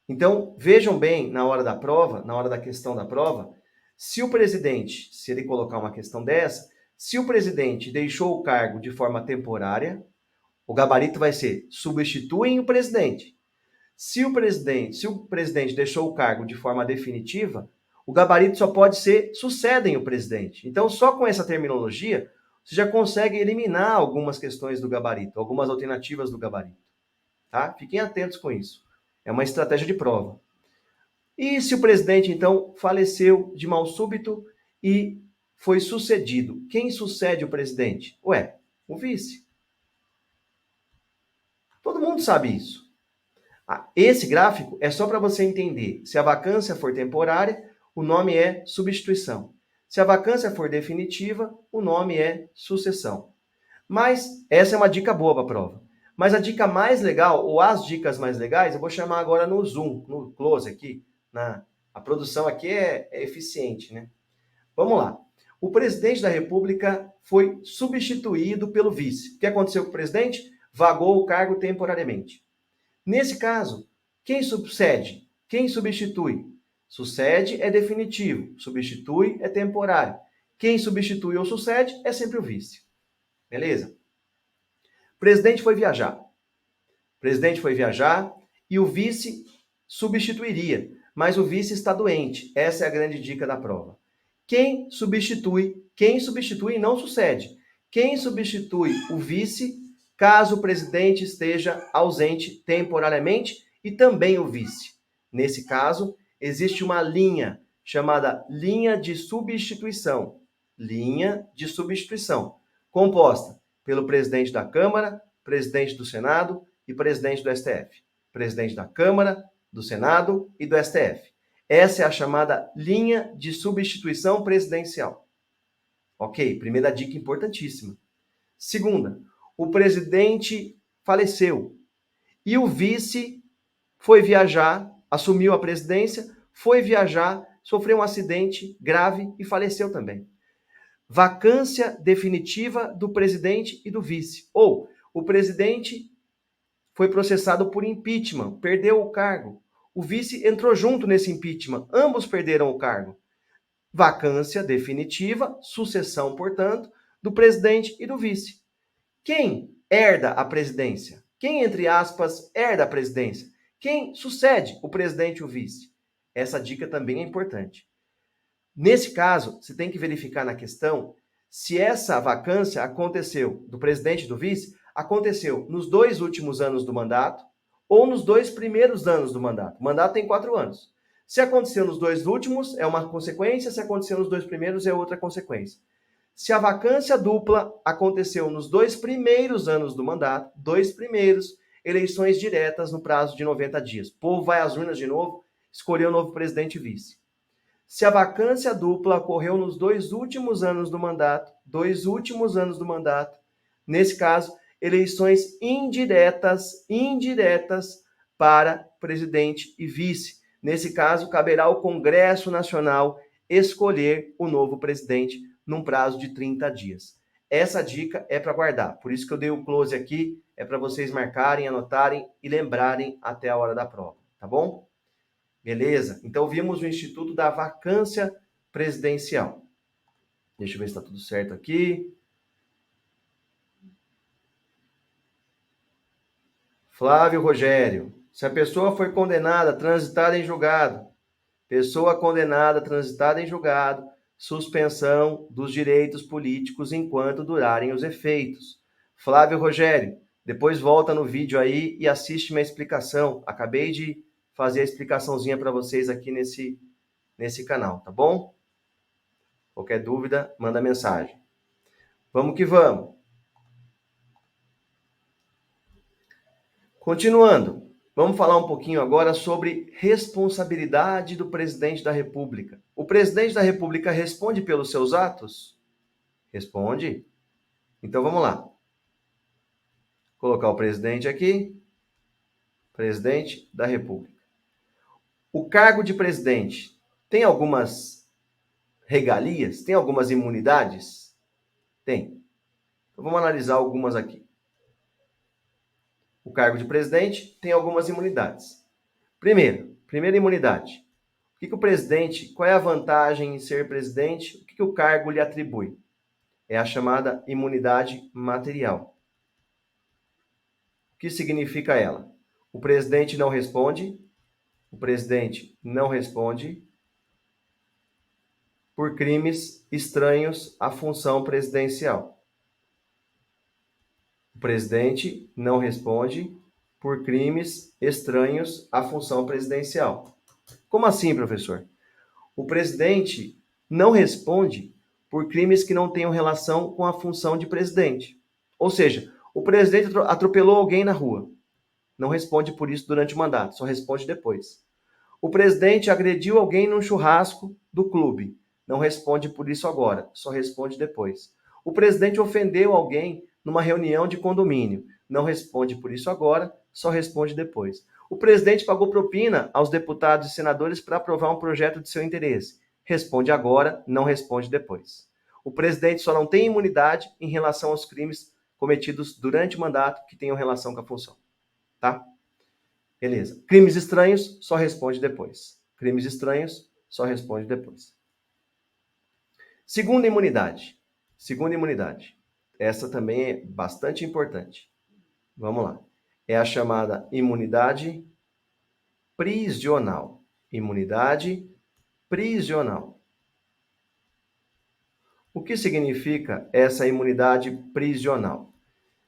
Speaker 1: Então, vejam bem na hora da prova, na hora da questão da prova, se o presidente, se ele colocar uma questão dessa, se o presidente deixou o cargo de forma temporária, o gabarito vai ser substituem o presidente. Se o presidente deixou o cargo de forma definitiva, o gabarito só pode ser sucedem o presidente. Então, só com essa terminologia, você já consegue eliminar algumas questões do gabarito, algumas alternativas do gabarito. Tá? Fiquem atentos com isso. É uma estratégia de prova. E se o presidente, então, faleceu de mal súbito e foi sucedido? Quem sucede o presidente? Ué, o vice. Todo mundo sabe isso. Esse gráfico é só para você entender. Se a vacância for temporária, o nome é substituição. Se a vacância for definitiva, o nome é sucessão. Mas essa é uma dica boa para a prova. Mas a dica mais legal, ou as dicas mais legais, eu vou chamar agora no zoom, no close aqui. A produção aqui é eficiente, né? Vamos lá. O presidente da República foi substituído pelo vice. O que aconteceu com o presidente? Vagou o cargo temporariamente. Nesse caso, quem sucede? Quem substitui? Sucede é definitivo, substitui é temporário. Quem substitui ou sucede é sempre o vice. Beleza? O presidente foi viajar. O presidente foi viajar e o vice substituiria, mas o vice está doente. Essa é a grande dica da prova. Quem substitui não sucede. Quem substitui o vice caso o presidente esteja ausente temporariamente e também o vice. Nesse caso, existe uma linha chamada linha de substituição. Linha de substituição, composta pelo presidente da Câmara, presidente do Senado e presidente do STF. Presidente da Câmara, do Senado e do STF. Essa é a chamada linha de substituição presidencial. Ok, primeira dica importantíssima. Segunda, o presidente faleceu e o vice foi viajar, assumiu a presidência, foi viajar, sofreu um acidente grave e faleceu também. Vacância definitiva do presidente e do vice. Ou o presidente foi processado por impeachment, perdeu o cargo. O vice entrou junto nesse impeachment, ambos perderam o cargo. Vacância definitiva, sucessão, portanto, do presidente e do vice. Quem herda a presidência? Quem, entre aspas, herda a presidência? Quem sucede o presidente e o vice? Essa dica também é importante. Nesse caso, você tem que verificar na questão se essa vacância aconteceu do presidente e do vice, aconteceu nos 2 últimos anos do mandato ou nos 2 primeiros anos do mandato. O mandato tem 4 anos. Se aconteceu nos 2 últimos, é uma consequência, se aconteceu nos 2 primeiros, é outra consequência. Se a vacância dupla aconteceu nos 2 primeiros anos do mandato, 2 primeiros, eleições diretas no prazo de 90 dias. O povo vai às urnas de novo, escolher o novo presidente e vice. Se a vacância dupla ocorreu nos 2 últimos anos do mandato, nesse caso, eleições indiretas para presidente e vice. Nesse caso, caberá ao Congresso Nacional escolher o novo presidente num prazo de 30 dias. Essa dica é para guardar. Por isso que eu dei o close aqui, é para vocês marcarem, anotarem e lembrarem até a hora da prova, tá bom? Beleza? Então vimos o Instituto da Vacância Presidencial. Deixa eu ver se está tudo certo aqui. Flávio Rogério. Se a pessoa foi condenada, transitada em julgado, suspensão dos direitos políticos enquanto durarem os efeitos. Flávio Rogério, depois volta no vídeo aí e assiste minha explicação. Acabei de fazer a explicaçãozinha para vocês aqui nesse canal, tá bom? Qualquer dúvida, manda mensagem. Vamos que vamos. Continuando, vamos falar um pouquinho agora sobre responsabilidade do presidente da República. O presidente da República responde pelos seus atos? Responde. Então vamos lá. Vou colocar o presidente aqui. Presidente da República. O cargo de presidente tem algumas regalias? Tem algumas imunidades? Tem. Então vamos analisar algumas aqui. O cargo de presidente tem algumas imunidades. Primeira imunidade. O presidente, qual é a vantagem em ser presidente? O que o cargo lhe atribui? É a chamada imunidade material. O que significa ela? O presidente não responde por crimes estranhos à função presidencial. O presidente não responde por crimes estranhos à função presidencial. Como assim, professor? O presidente não responde por crimes que não tenham relação com a função de presidente. Ou seja, o presidente atropelou alguém na rua. Não responde por isso durante o mandato, só responde depois. O presidente agrediu alguém num churrasco do clube. Não responde por isso agora, só responde depois. O presidente ofendeu alguém numa reunião de condomínio. Não responde por isso agora, só responde depois. O presidente pagou propina aos deputados e senadores para aprovar um projeto de seu interesse. Responde agora, não responde depois. O presidente só não tem imunidade em relação aos crimes cometidos durante o mandato que tenham relação com a função. Tá? Beleza. Crimes estranhos, só responde depois. Crimes estranhos, só responde depois. Segunda imunidade. Essa também é bastante importante. Vamos lá. É a chamada imunidade prisional. Imunidade prisional. O que significa essa imunidade prisional?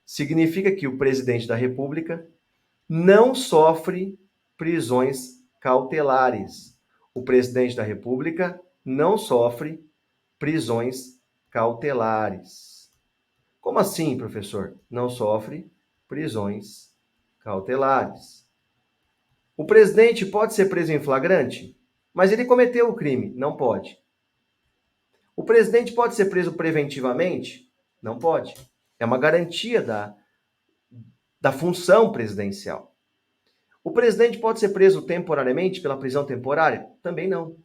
Speaker 1: Significa que o presidente da República não sofre prisões cautelares. O presidente da República não sofre prisões cautelares. Como assim, professor? Não sofre prisões cautelares. O presidente pode ser preso em flagrante, mas ele cometeu o crime. Não pode. O presidente pode ser preso preventivamente? Não pode. É uma garantia da função presidencial. O presidente pode ser preso temporariamente pela prisão temporária? Também não.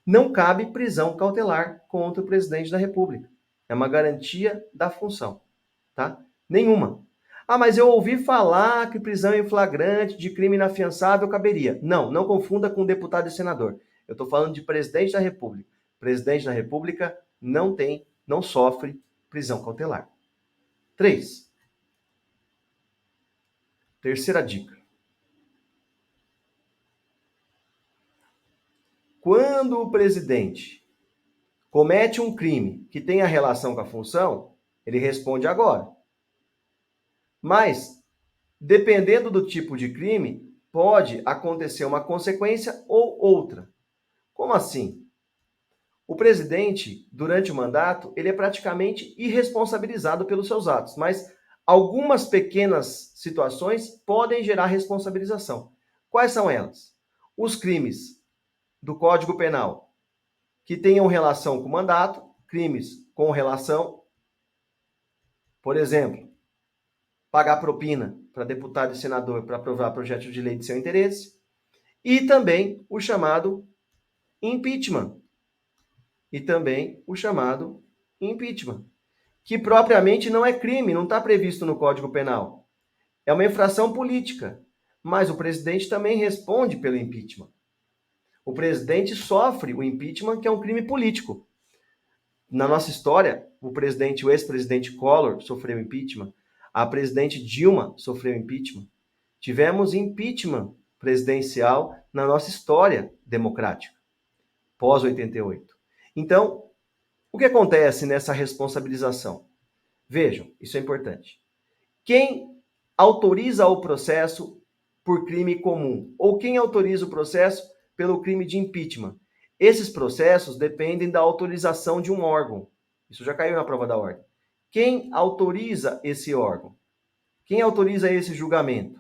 Speaker 1: Não cabe prisão cautelar contra o presidente da República. É uma garantia da função, tá? Nenhuma. Ah, mas eu ouvi falar que prisão em flagrante de crime inafiançável caberia. Não, não confunda com deputado e senador. Eu estou falando de presidente da República. Presidente da República não sofre prisão cautelar. 3. Terceira dica. Quando o presidente comete um crime que tenha relação com a função, ele responde agora. Mas, dependendo do tipo de crime, pode acontecer uma consequência ou outra. Como assim? O presidente, durante o mandato, ele é praticamente irresponsabilizado pelos seus atos, mas algumas pequenas situações podem gerar responsabilização. Quais são elas? Os crimes do Código Penal que tenham relação com o mandato, crimes com relação, por exemplo, pagar propina para deputado e senador para aprovar projeto de lei de seu interesse, e também o chamado impeachment. Que propriamente não é crime, não está previsto no Código Penal. É uma infração política, mas o presidente também responde pelo impeachment. O presidente sofre o impeachment, que é um crime político. Na nossa história, o ex-presidente Collor sofreu impeachment, a presidente Dilma sofreu impeachment. Tivemos impeachment presidencial na nossa história democrática, pós-88. Então, o que acontece nessa responsabilização? Vejam, isso é importante. Quem autoriza o processo por crime comum ou quem autoriza o processo pelo crime de impeachment? Esses processos dependem da autorização de um órgão. Isso já caiu na prova da ordem. Quem autoriza esse órgão? Quem autoriza esse julgamento?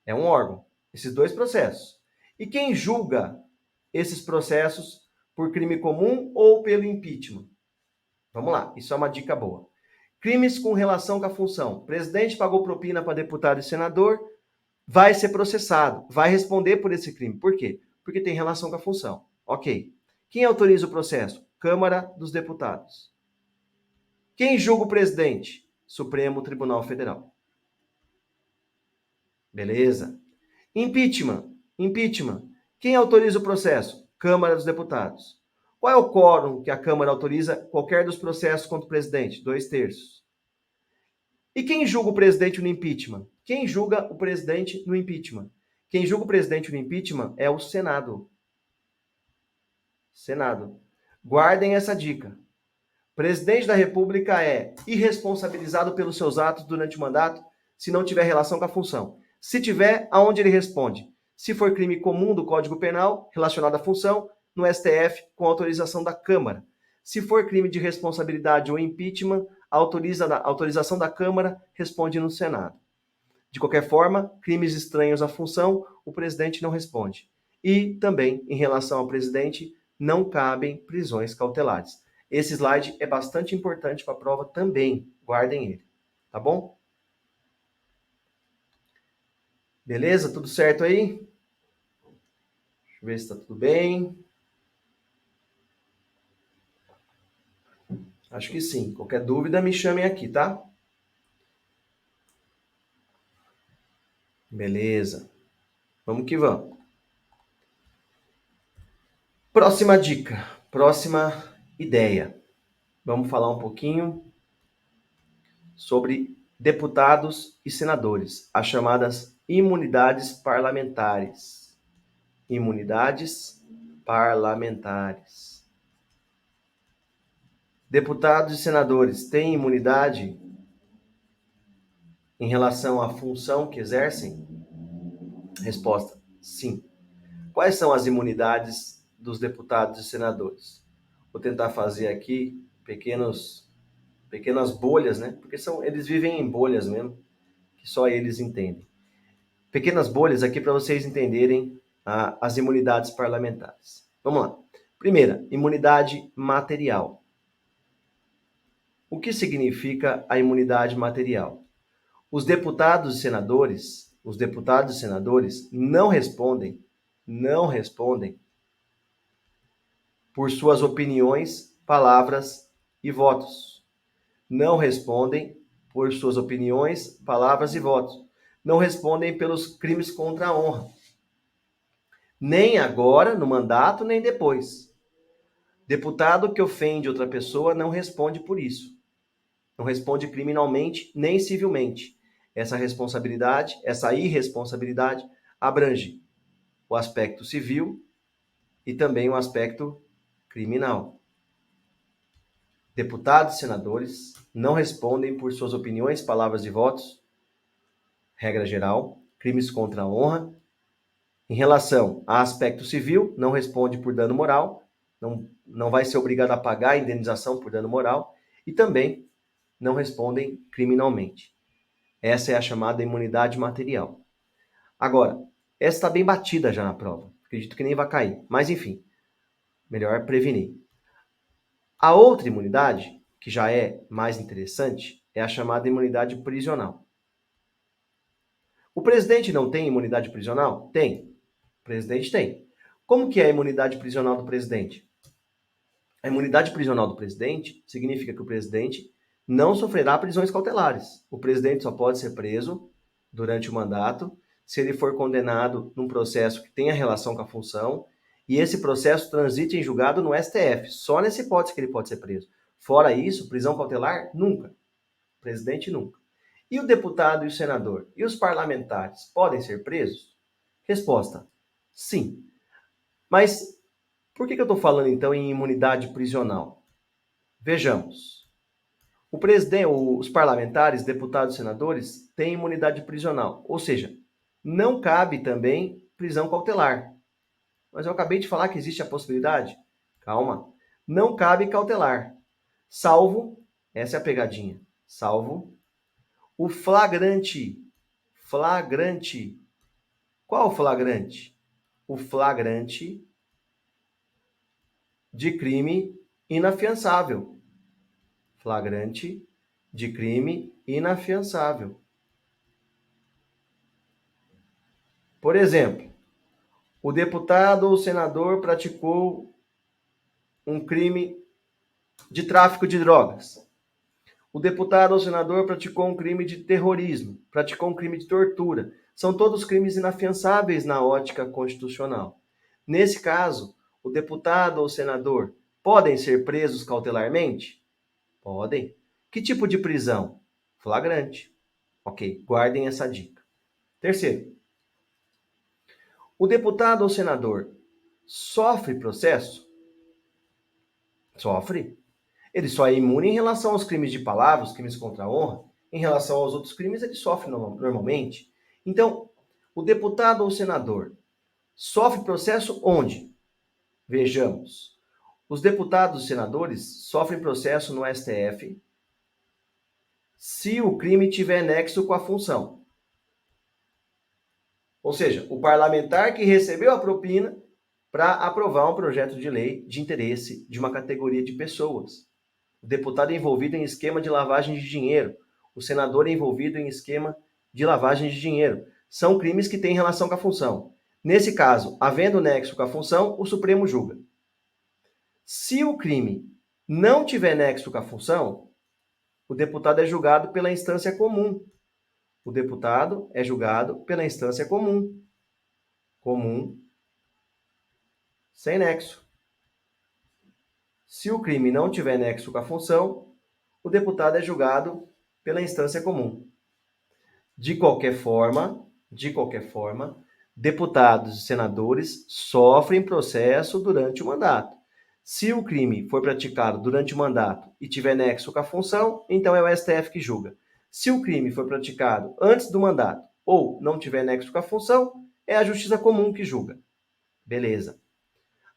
Speaker 1: É um órgão. Esses dois processos. E quem julga esses processos por crime comum ou pelo impeachment? Vamos lá, isso é uma dica boa. Crimes com relação com a função. O presidente pagou propina para deputado e senador, vai ser processado, vai responder por esse crime. Por quê? Porque tem relação com a função. Ok. Quem autoriza o processo? Câmara dos Deputados. Quem julga o presidente? Supremo Tribunal Federal. Beleza. Impeachment. Quem autoriza o processo? Câmara dos Deputados. Qual é o quórum que a Câmara autoriza qualquer dos processos contra o presidente? 2/3. E quem julga o presidente no impeachment? Quem julga o presidente no impeachment? Quem julga o presidente no impeachment é o Senado. Guardem essa dica. Presidente da República é irresponsabilizado pelos seus atos durante o mandato se não tiver relação com a função. Se tiver, aonde ele responde? Se for crime comum do Código Penal relacionado à função, no STF com autorização da Câmara. Se for crime de responsabilidade ou impeachment, a autorização da Câmara responde no Senado. De qualquer forma, crimes estranhos à função, o presidente não responde. E também, em relação ao presidente, não cabem prisões cautelares. Esse slide é bastante importante para a prova também. Guardem ele, tá bom? Beleza? Tudo certo aí? Deixa eu ver se está tudo bem. Acho que sim. Qualquer dúvida, me chamem aqui, tá? Beleza. Vamos que vamos. Próxima dica, próxima ideia. Vamos falar um pouquinho sobre deputados e senadores, as chamadas imunidades parlamentares. Imunidades parlamentares. Deputados e senadores têm imunidade em relação à função que exercem? Resposta: sim. Quais são as imunidades dos deputados e senadores? Vou tentar fazer aqui pequenas bolhas, né? Porque eles vivem em bolhas mesmo, que só eles entendem. Pequenas bolhas aqui para vocês entenderem as imunidades parlamentares. Vamos lá. Primeira, imunidade material. O que significa a imunidade material? Os deputados e senadores não respondem por suas opiniões, palavras e votos. Não respondem por suas opiniões, palavras e votos. Não respondem pelos crimes contra a honra. Nem agora, no mandato, nem depois. Deputado que ofende outra pessoa não responde por isso. Não responde criminalmente nem civilmente. Essa responsabilidade, essa irresponsabilidade abrange o aspecto civil e também o aspecto criminal. Deputados e senadores não respondem por suas opiniões, palavras e votos, regra geral, crimes contra a honra. Em relação a aspecto civil, não responde por dano moral, não vai ser obrigado a pagar a indenização por dano moral e também não respondem criminalmente. Essa é a chamada imunidade material. Agora, essa está bem batida já na prova. Acredito que nem vai cair. Mas, enfim, melhor prevenir. A outra imunidade, que já é mais interessante, é a chamada imunidade prisional. O presidente não tem imunidade prisional? Tem. O presidente tem. Como que é a imunidade prisional do presidente? A imunidade prisional do presidente significa que o presidente não sofrerá prisões cautelares. O presidente só pode ser preso durante o mandato se ele for condenado num processo que tenha relação com a função e esse processo transite em julgado no STF. Só nessa hipótese que ele pode ser preso. Fora isso, prisão cautelar, nunca. O presidente nunca. E o deputado e o senador e os parlamentares podem ser presos? Resposta: sim. Mas por que eu estou falando então em imunidade prisional? Vejamos. O presidente, os parlamentares, deputados e senadores têm imunidade prisional, ou seja, não cabe também prisão cautelar. Mas eu acabei de falar que existe a possibilidade? Calma. Não cabe cautelar, salvo, essa é a pegadinha, salvo o flagrante. Flagrante. Qual o flagrante? O flagrante de crime inafiançável. Flagrante de crime inafiançável. Por exemplo, o deputado ou senador praticou um crime de tráfico de drogas. O deputado ou senador praticou um crime de terrorismo, praticou um crime de tortura. São todos crimes inafiançáveis na ótica constitucional. Nesse caso, o deputado ou senador podem ser presos cautelarmente? Podem. Que tipo de prisão? Flagrante. Ok, guardem essa dica. Terceiro, o deputado ou senador sofre processo? Sofre. Ele só é imune em relação aos crimes de palavra, os crimes contra a honra. Em relação aos outros crimes, ele sofre normalmente. Então, o deputado ou senador sofre processo onde? Vejamos. Os deputados e senadores sofrem processo no STF se o crime tiver nexo com a função. Ou seja, o parlamentar que recebeu a propina para aprovar um projeto de lei de interesse de uma categoria de pessoas. O deputado é envolvido em esquema de lavagem de dinheiro. O senador é envolvido em esquema de lavagem de dinheiro. São crimes que têm relação com a função. Nesse caso, havendo nexo com a função, o Supremo julga. Se o crime não tiver nexo com a função, o deputado é julgado pela instância comum. O deputado é julgado pela instância comum. Comum, sem nexo. Se o crime não tiver nexo com a função, o deputado é julgado pela instância comum. De qualquer forma, deputados e senadores sofrem processo durante o mandato. Se o crime for praticado durante o mandato e tiver nexo com a função, então é o STF que julga. Se o crime for praticado antes do mandato ou não tiver nexo com a função, é a Justiça Comum que julga. Beleza.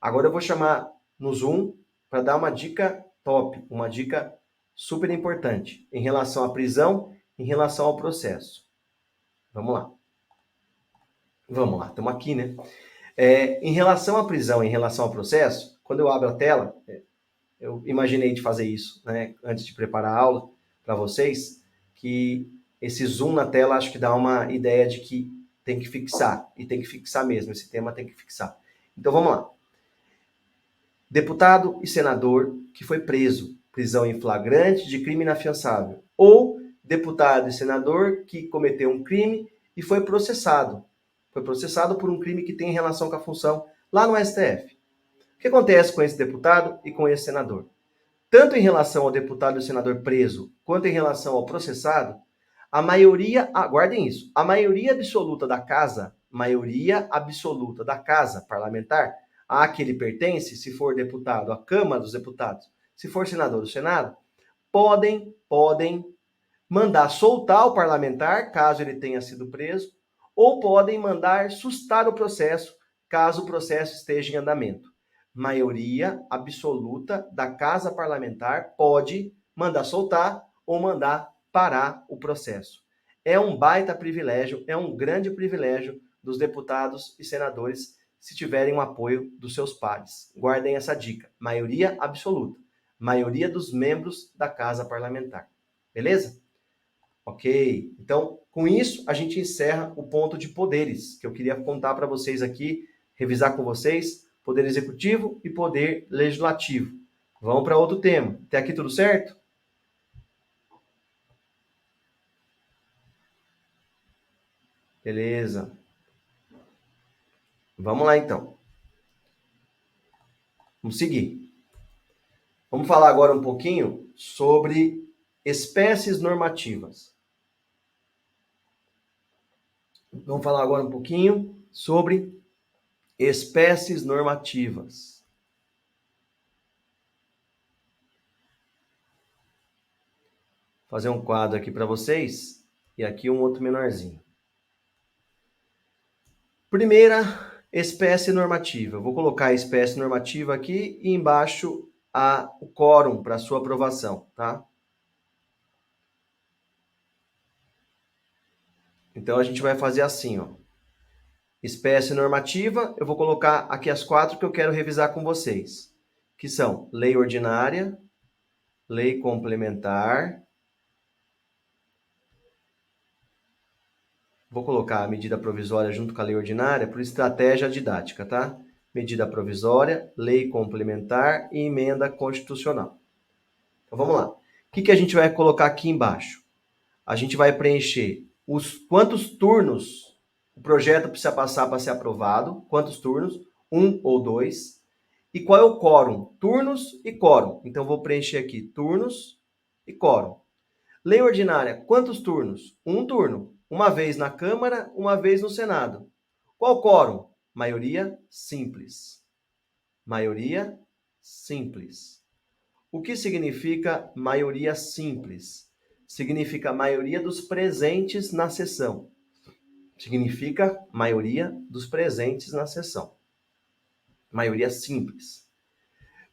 Speaker 1: Agora eu vou chamar no Zoom para dar uma dica top, uma dica super importante em relação à prisão, em relação ao processo. Vamos lá. Vamos lá, estamos aqui, né? Em relação à prisão, em relação ao processo, quando eu abro a tela, eu imaginei de fazer isso, né? Antes de preparar a aula para vocês, que esse zoom na tela acho que dá uma ideia de que tem que fixar, e tem que fixar mesmo, esse tema tem que fixar. Então vamos lá. Deputado e senador que foi preso, prisão em flagrante de crime inafiançável, ou deputado e senador que cometeu um crime e foi processado por um crime que tem relação com a função lá no STF. O que acontece com esse deputado e com esse senador? Tanto em relação ao deputado e senador preso, quanto em relação ao processado, a maioria, aguardem isso, a maioria absoluta da casa parlamentar, a que ele pertence, se for deputado, a Câmara dos Deputados, se for senador do Senado, podem mandar soltar o parlamentar, caso ele tenha sido preso, ou podem mandar sustar o processo, caso o processo esteja em andamento. Maioria absoluta da Casa Parlamentar pode mandar soltar ou mandar parar o processo. É um baita privilégio, é um grande privilégio dos deputados e senadores se tiverem o apoio dos seus pares. Guardem essa dica. Maioria absoluta. Maioria dos membros da Casa Parlamentar. Beleza? Ok. Então, com isso, a gente encerra o ponto de poderes, que eu queria contar para vocês aqui, revisar com vocês, poder executivo e poder legislativo. Vamos para outro tema. Até aqui tudo certo? Beleza. Vamos lá, então. Vamos seguir. Vamos falar agora um pouquinho sobre espécies normativas. Vamos falar agora um pouquinho sobre espécies normativas. Vou fazer um quadro aqui para vocês e aqui um outro menorzinho. Primeira espécie normativa. Vou colocar a espécie normativa aqui e embaixo o quórum para sua aprovação, tá? Então a gente vai fazer assim, ó. Espécie normativa, eu vou colocar aqui as 4 que eu quero revisar com vocês, que são lei ordinária, lei complementar. Vou colocar a medida provisória junto com a lei ordinária por estratégia didática, tá? Medida provisória, lei complementar e emenda constitucional. Então vamos lá. O que a gente vai colocar aqui embaixo? A gente vai preencher quantos turnos o projeto precisa passar para ser aprovado, quantos turnos, 1 ou 2, e qual é o quórum, turnos e quórum. Então vou preencher aqui turnos e quórum. Lei ordinária, quantos turnos? 1 turno, uma vez na Câmara, uma vez no Senado. Qual quórum? Maioria simples. Maioria simples. O que significa maioria simples? Significa maioria dos presentes na sessão. Significa maioria dos presentes na sessão. Maioria simples.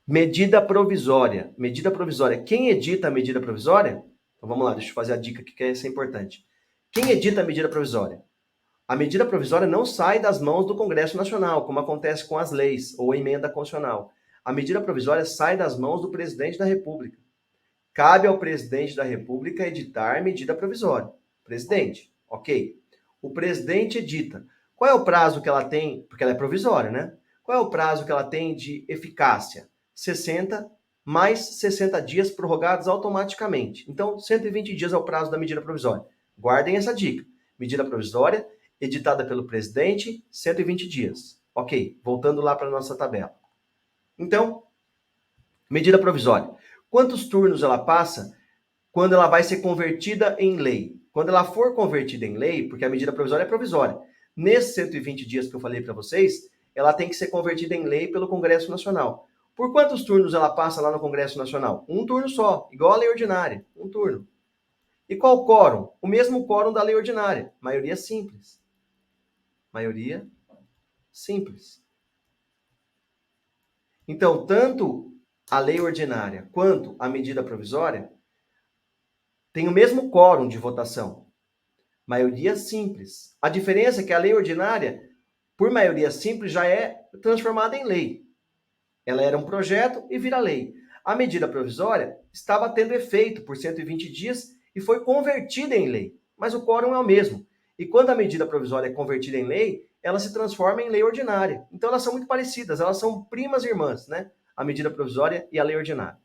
Speaker 1: Medida provisória. Medida provisória. Quem edita a medida provisória? Então vamos lá, deixa eu fazer a dica aqui que essa é importante. Quem edita a medida provisória? A medida provisória não sai das mãos do Congresso Nacional, como acontece com as leis ou emenda constitucional. A medida provisória sai das mãos do presidente da República. Cabe ao presidente da República editar medida provisória. Presidente, ok. O presidente edita. Qual é o prazo que ela tem? Porque ela é provisória, né? Qual é o prazo que ela tem de eficácia? 60 mais 60 dias prorrogados automaticamente. Então, 120 dias é o prazo da medida provisória. Guardem essa dica. Medida provisória, editada pelo presidente, 120 dias. Ok, voltando lá para a nossa tabela. Então, medida provisória. Quantos turnos ela passa quando ela vai ser convertida em lei? Quando ela for convertida em lei, porque a medida provisória é provisória, nesses 120 dias que eu falei para vocês, ela tem que ser convertida em lei pelo Congresso Nacional. Por quantos turnos ela passa lá no Congresso Nacional? 1 turno só, igual a lei ordinária, 1 turno. E qual o quórum? O mesmo quórum da lei ordinária, maioria simples. Maioria simples. Então, tanto a lei ordinária quanto a medida provisória tem o mesmo quórum de votação. Maioria simples. A diferença é que a lei ordinária, por maioria simples, já é transformada em lei. Ela era um projeto e vira lei. A medida provisória estava tendo efeito por 120 dias e foi convertida em lei. Mas o quórum é o mesmo. E quando a medida provisória é convertida em lei, ela se transforma em lei ordinária. Então elas são muito parecidas, elas são primas irmãs, né? A medida provisória e a lei ordinária.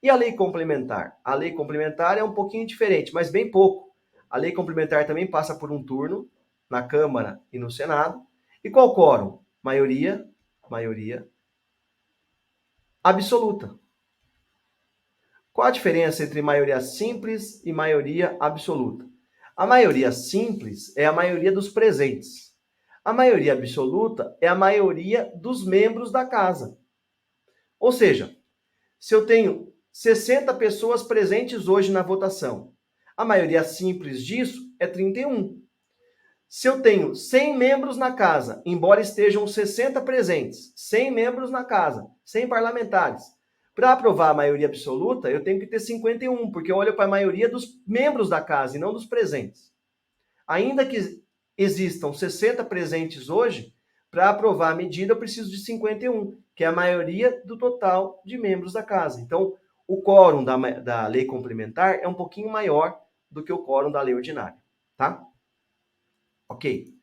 Speaker 1: E a lei complementar? A lei complementar é um pouquinho diferente, mas bem pouco. A lei complementar também passa por um turno na Câmara e no Senado. E qual quórum? Maioria absoluta. Qual a diferença entre maioria simples e maioria absoluta? A maioria simples é a maioria dos presentes. A maioria absoluta é a maioria dos membros da casa. Ou seja, Se eu tenho 60 pessoas presentes hoje na votação, a maioria simples disso é 31. Se eu tenho 100 membros na casa, embora estejam 60 presentes, 100 membros na casa, 100 parlamentares, para aprovar a maioria absoluta, eu tenho que ter 51, porque eu olho para a maioria dos membros da casa e não dos presentes. Ainda que existam 60 presentes hoje, para aprovar a medida eu preciso de 51, que é a maioria do total de membros da casa. Então, o quórum da lei complementar é um pouquinho maior do que o quórum da lei ordinária, tá? Ok.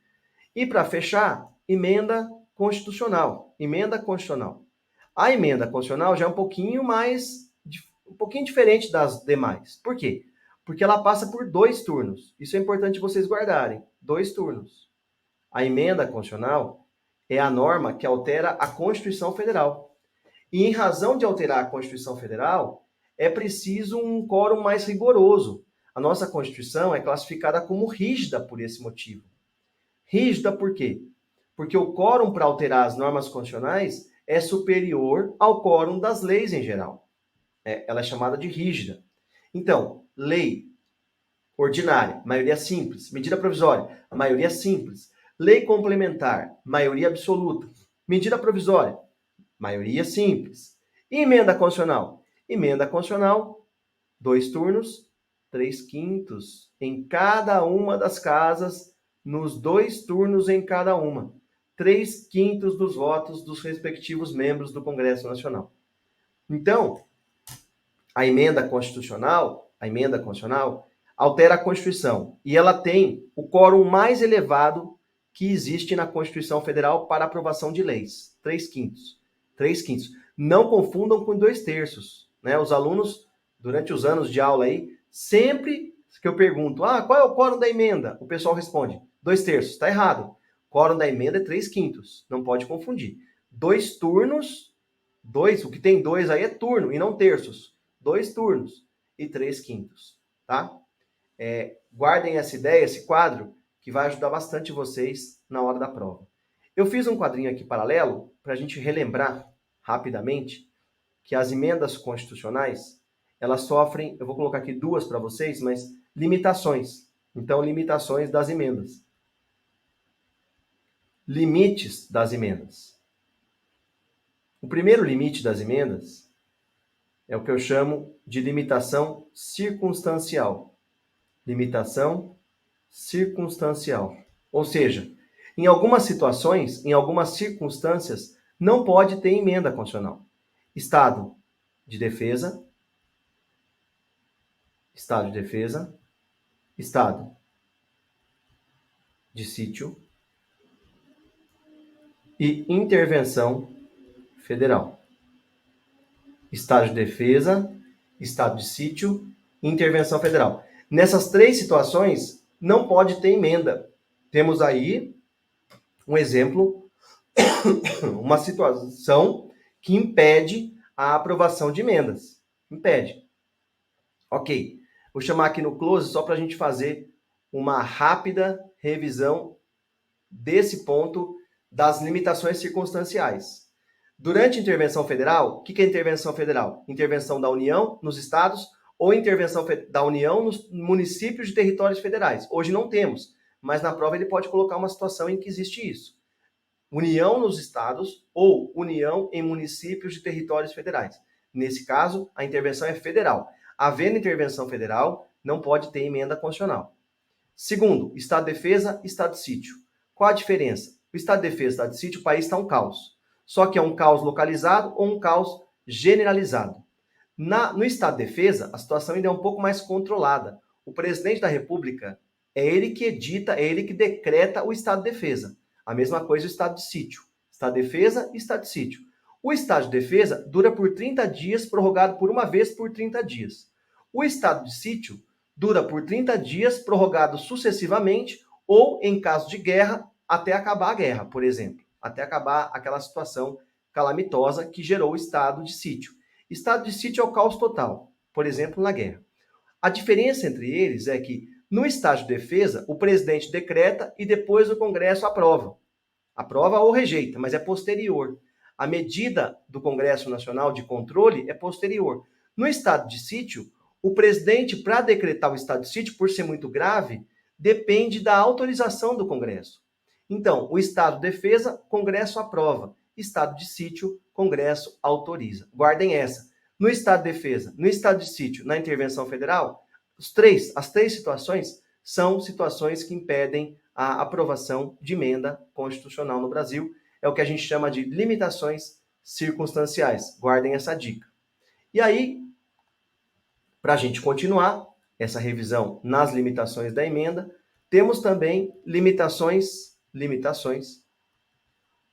Speaker 1: E para fechar, emenda constitucional. Emenda constitucional. A emenda constitucional já é um pouquinho diferente das demais. Por quê? Porque ela passa por 2 turnos. Isso é importante vocês guardarem. 2 turnos. A emenda constitucional é a norma que altera a Constituição Federal. E em razão de alterar a Constituição Federal, é preciso um quórum mais rigoroso. A nossa Constituição é classificada como rígida por esse motivo. Rígida por quê? Porque o quórum para alterar as normas constitucionais é superior ao quórum das leis em geral. Ela é chamada de rígida. Então, lei ordinária, maioria simples. Medida provisória, maioria simples. Lei complementar, maioria absoluta. Medida provisória, maioria simples. E emenda constitucional? Emenda constitucional, 2 turnos, 3/5 em cada uma das casas, nos 2 turnos em cada uma. 3/5 dos votos dos respectivos membros do Congresso Nacional. Então, a emenda constitucional altera a Constituição e ela tem o quórum mais elevado que existe na Constituição Federal para aprovação de leis. 3/5. 3/5. Não confundam com 2/3. Né? Os alunos, durante os anos de aula aí, sempre que eu pergunto, qual é o quórum da emenda? O pessoal responde, 2/3. Está errado. O quórum da emenda é 3/5. Não pode confundir. 2 turnos, o que tem 2 aí é turno e não terços. 2 turnos e 3/5. Tá? Guardem essa ideia, esse quadro, que vai ajudar bastante vocês na hora da prova. Eu fiz um quadrinho aqui paralelo para a gente relembrar rapidamente que as emendas constitucionais, elas sofrem, eu vou colocar aqui 2 para vocês, mas limitações. Então, limitações das emendas. Limites das emendas. O primeiro limite das emendas é o que eu chamo de limitação circunstancial. Limitação circunstancial. Ou seja, em algumas situações, em algumas circunstâncias, não pode ter emenda constitucional. Estado de defesa, estado de defesa, estado de sítio e intervenção federal. Estado de defesa, estado de sítio e intervenção federal. Nessas 3 situações, não pode ter emenda. Temos aí um exemplo, uma situação que impede a aprovação de emendas. Impede. Ok. Vou chamar aqui no close só para a gente fazer uma rápida revisão desse ponto das limitações circunstanciais. Durante a intervenção federal, o que é intervenção federal? Intervenção da União nos estados ou intervenção da União nos municípios de territórios federais. Hoje não temos, mas na prova ele pode colocar uma situação em que existe isso. União nos estados ou união em municípios de territórios federais. Nesse caso, a intervenção é federal. Havendo intervenção federal, não pode ter emenda constitucional. Segundo, estado de defesa, estado de sítio. Qual a diferença? O estado de defesa, estado de sítio, o país está um caos. Só que é um caos localizado ou um caos generalizado. No estado de defesa, a situação ainda é um pouco mais controlada. O presidente da República é ele que edita, é ele que decreta o estado de defesa. A mesma coisa o estado de sítio. Estado de defesa e estado de sítio. O estado de defesa dura por 30 dias, prorrogado por uma vez por 30 dias. O estado de sítio dura por 30 dias, prorrogado sucessivamente, ou, em caso de guerra, até acabar a guerra, por exemplo. Até acabar aquela situação calamitosa que gerou o estado de sítio. Estado de sítio é o caos total, por exemplo, na guerra. A diferença entre eles é que, no estado de defesa, o presidente decreta e depois o Congresso aprova. Aprova ou rejeita, mas é posterior. A medida do Congresso Nacional de controle é posterior. No estado de sítio, o presidente, para decretar o estado de sítio, por ser muito grave, depende da autorização do Congresso. Então, o estado de defesa, Congresso aprova. Estado de sítio, Congresso autoriza. Guardem essa. No estado de defesa, no estado de sítio, na intervenção federal, as três situações são situações que impedem a aprovação de emenda constitucional no Brasil. É o que a gente chama de limitações circunstanciais. Guardem essa dica. E aí, para a gente continuar essa revisão nas limitações da emenda, temos também limitações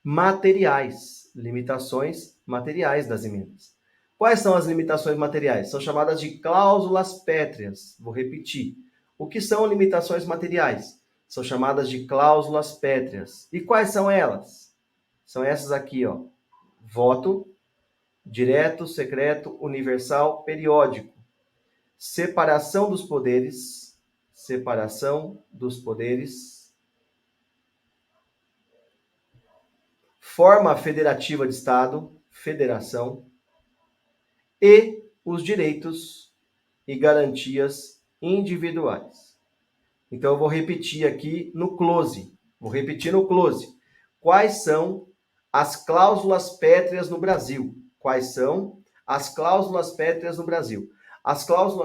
Speaker 1: materiais. Limitações materiais das emendas. Quais são as limitações materiais? São chamadas de cláusulas pétreas. Vou repetir. O que são limitações materiais? São chamadas de cláusulas pétreas. E quais são elas? São essas aqui, ó. Voto, direto, secreto, universal, periódico. Separação dos poderes. Forma federativa de Estado, federação. E os direitos e garantias individuais. Então, eu vou repetir aqui no close. Quais são as cláusulas pétreas no Brasil? As cláusulas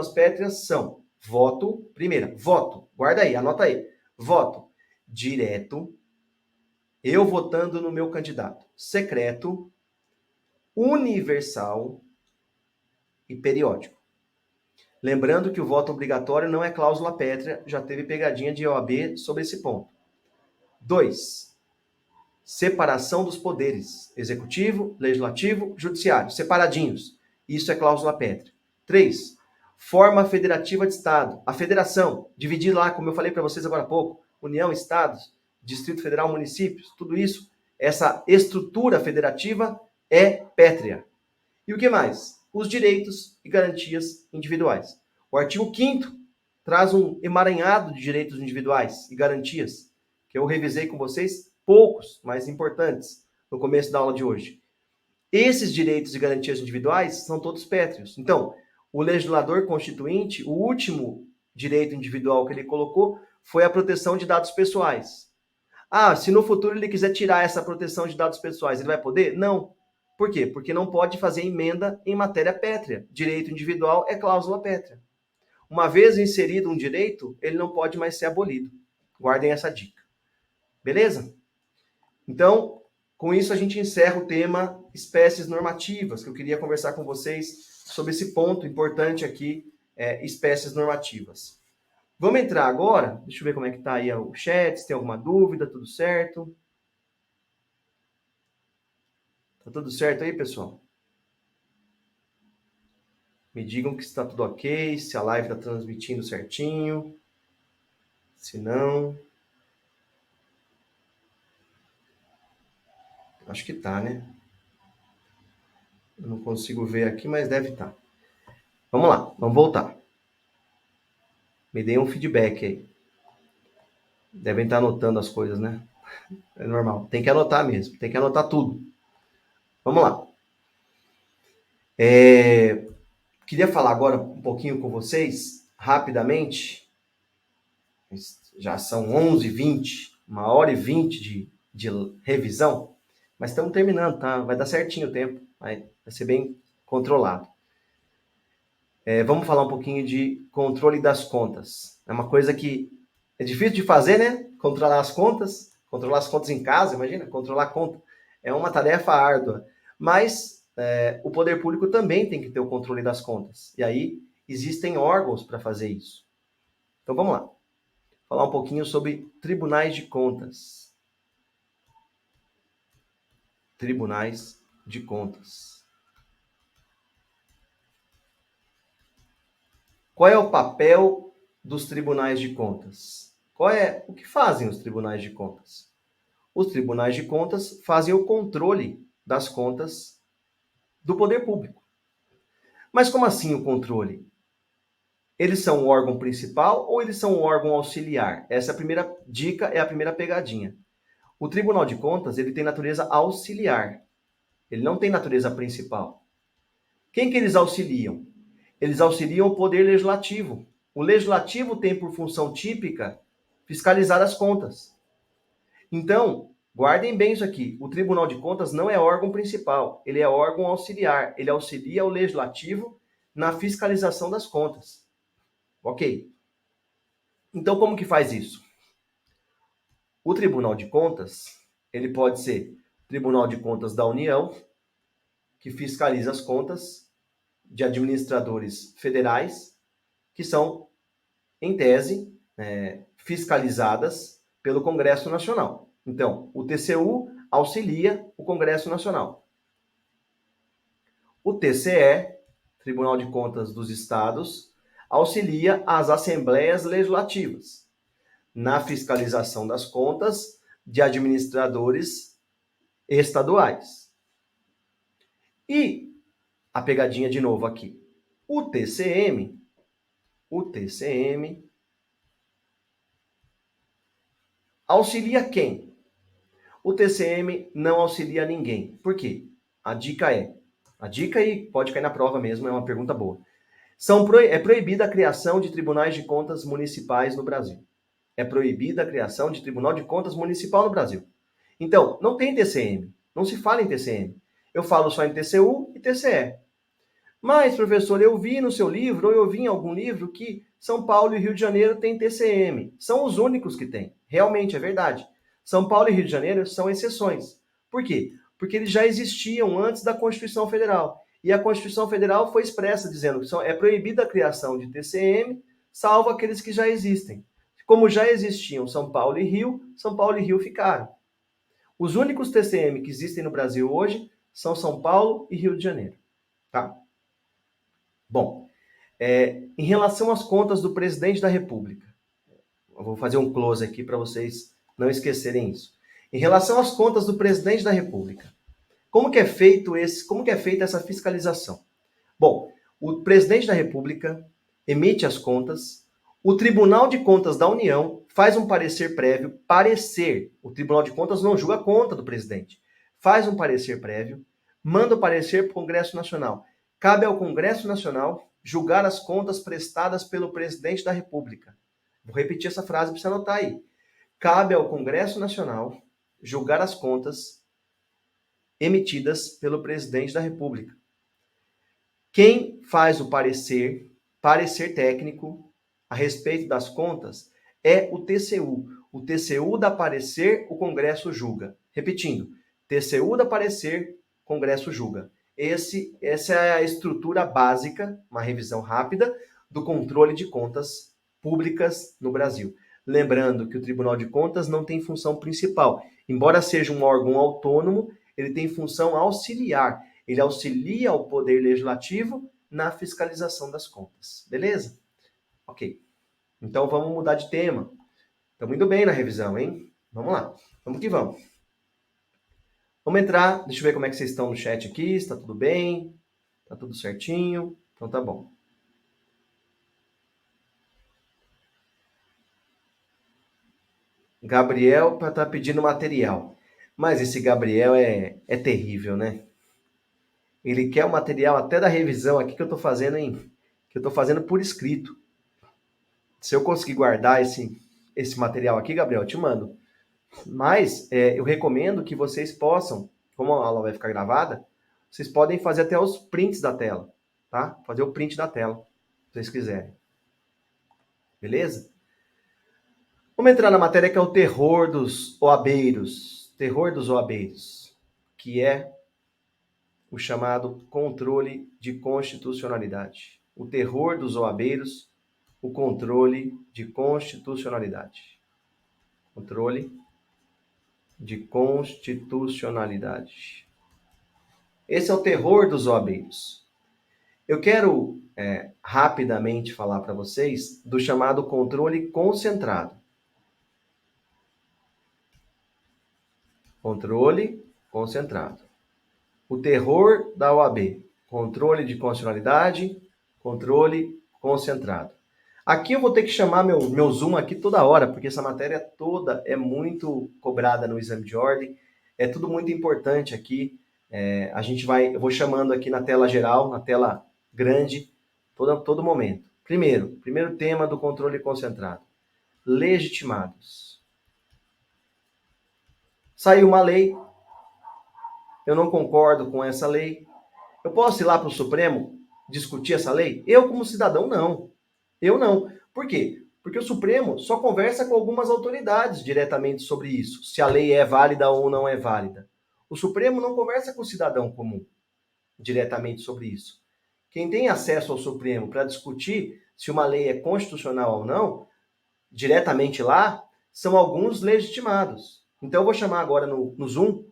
Speaker 1: pétreas são voto, primeira, voto, guarda aí, anota aí. Voto direto, eu votando no meu candidato. Secreto, universal e periódico. Lembrando que o voto obrigatório não é cláusula pétrea, já teve pegadinha de OAB sobre esse ponto. 2. Separação dos poderes, executivo, legislativo, judiciário, separadinhos. Isso é cláusula pétrea. 3. Forma federativa de Estado. A federação, dividir lá, como eu falei para vocês agora há pouco, União, Estados, Distrito Federal, municípios, tudo isso, essa estrutura federativa é pétrea. E o que mais? Os direitos e garantias individuais. O artigo 5º traz um emaranhado de direitos individuais e garantias, que eu revisei com vocês, poucos, mas importantes, no começo da aula de hoje. Esses direitos e garantias individuais são todos pétreos. Então, o legislador constituinte, o último direito individual que ele colocou foi a proteção de dados pessoais. Ah, se no futuro ele quiser tirar essa proteção de dados pessoais, ele vai poder? Não. Por quê? Porque não pode fazer emenda em matéria pétrea. Direito individual é cláusula pétrea. Uma vez inserido um direito, ele não pode mais ser abolido. Guardem essa dica. Beleza? Então, com isso a gente encerra o tema espécies normativas, que eu queria conversar com vocês sobre esse ponto importante aqui, espécies normativas. Vamos entrar agora, deixa eu ver como é que está aí o chat, se tem alguma dúvida, tudo certo? Tá tudo certo aí, pessoal? Me digam que está tudo ok, se a live está transmitindo certinho. Se não... Acho que tá, né? Eu não consigo ver aqui, mas deve estar. Vamos lá, vamos voltar. Me deem um feedback aí. Devem estar anotando as coisas, né? É normal. Tem que anotar mesmo. Tem que anotar tudo. Vamos lá. Queria falar agora um pouquinho com vocês, rapidamente. Já são 11h20, 1h20 de revisão. Mas estamos terminando, tá? Vai dar certinho o tempo. Vai ser bem controlado. Vamos falar um pouquinho de controle das contas. É uma coisa que é difícil de fazer, né? Controlar as contas em casa, imagina, controlar a conta. É uma tarefa árdua. Mas o poder público também tem que ter o controle das contas. E aí existem órgãos para fazer isso. Então vamos lá. Falar um pouquinho sobre tribunais de contas. Tribunais de contas. Qual é o papel dos tribunais de contas? O que fazem os tribunais de contas? Os tribunais de contas fazem o controle das contas do poder público. Mas como assim o controle? Eles são o órgão principal ou eles são o órgão auxiliar? Essa é a primeira dica, é a primeira pegadinha. O Tribunal de Contas ele tem natureza auxiliar. Ele não tem natureza principal. Quem que eles auxiliam? Eles auxiliam o poder legislativo. O legislativo tem por função típica fiscalizar as contas. Então, guardem bem isso aqui. O Tribunal de Contas não é órgão principal, ele é órgão auxiliar. Ele auxilia o legislativo na fiscalização das contas. Ok? Então, como que faz isso? O Tribunal de Contas, ele pode ser Tribunal de Contas da União, que fiscaliza as contas de administradores federais, que são, em tese, fiscalizadas pelo Congresso Nacional. Então, o TCU auxilia o Congresso Nacional. O TCE, Tribunal de Contas dos Estados, auxilia as assembleias legislativas na fiscalização das contas de administradores estaduais. E a pegadinha de novo aqui. O TCM auxilia quem? O TCM não auxilia ninguém. Por quê? A dica e pode cair na prova mesmo, é uma pergunta boa. É proibida a criação de tribunais de contas municipais no Brasil. É proibida a criação de tribunal de contas municipal no Brasil. Então, não tem TCM. Não se fala em TCM. Eu falo só em TCU e TCE. Mas, professor, eu vi no seu livro, ou eu vi em algum livro, que São Paulo e Rio de Janeiro têm TCM. São os únicos que têm. Realmente, é verdade. São Paulo e Rio de Janeiro são exceções. Por quê? Porque eles já existiam antes da Constituição Federal. E a Constituição Federal foi expressa dizendo que é proibida a criação de TCM, salvo aqueles que já existem. Como já existiam São Paulo e Rio ficaram. Os únicos TCM que existem no Brasil hoje são São Paulo e Rio de Janeiro. Tá? Bom, em relação às contas do presidente da República, eu vou fazer um close aqui para vocês não esquecerem isso. Em relação às contas do presidente da República, como que é feita essa fiscalização? Bom, o presidente da República emite as contas, o Tribunal de Contas da União faz um parecer prévio, o Tribunal de Contas não julga a conta do presidente, faz um parecer prévio, manda o parecer para o Congresso Nacional. Cabe ao Congresso Nacional julgar as contas prestadas pelo presidente da República. Vou repetir essa frase para você anotar aí. Cabe ao Congresso Nacional julgar as contas emitidas pelo presidente da República. Quem faz o parecer técnico a respeito das contas é o TCU. O TCU dá parecer, o Congresso julga. Repetindo, TCU dá parecer, Congresso julga. Essa é a estrutura básica, uma revisão rápida, do controle de contas públicas no Brasil. Lembrando que o Tribunal de Contas não tem função principal. Embora seja um órgão autônomo, ele tem função auxiliar. Ele auxilia o Poder Legislativo na fiscalização das contas. Beleza? Ok. Então vamos mudar de tema. Estamos indo bem na revisão, hein? Vamos lá. Vamos que vamos. Vamos entrar. Deixa eu ver como é que vocês estão no chat aqui. Está tudo bem? Está tudo certinho? Então tá bom. Gabriel está pedindo material. Mas esse Gabriel é terrível, né? Ele quer o material até da revisão aqui que eu estou fazendo que eu estou fazendo por escrito. Se eu conseguir guardar esse material aqui, Gabriel, eu te mando. Mas eu recomendo que vocês possam, como a aula vai ficar gravada, vocês podem fazer até os prints da tela, tá? Fazer o print da tela, se vocês quiserem. Beleza? Vamos entrar na matéria que é o terror dos OABeiros. Terror dos OABeiros, que é o chamado controle de constitucionalidade. O terror dos OABeiros, o controle de constitucionalidade. Controle de constitucionalidade. Esse é o terror dos OABeiros. Eu quero rapidamente falar para vocês do chamado controle concentrado. Controle concentrado. O terror da OAB. Controle de constitucionalidade, controle concentrado. Aqui eu vou ter que chamar meu Zoom aqui toda hora, porque essa matéria toda é muito cobrada no exame de ordem. É tudo muito importante aqui. Eu vou chamando aqui na tela geral, na tela grande, todo momento. Primeiro tema do controle concentrado. Legitimados. Saiu uma lei, eu não concordo com essa lei. Eu posso ir lá para o Supremo discutir essa lei? Eu, como cidadão, não. Eu não. Por quê? Porque o Supremo só conversa com algumas autoridades diretamente sobre isso, se a lei é válida ou não é válida. O Supremo não conversa com o cidadão comum diretamente sobre isso. Quem tem acesso ao Supremo para discutir se uma lei é constitucional ou não, diretamente lá, são alguns legitimados. Então eu vou chamar agora no Zoom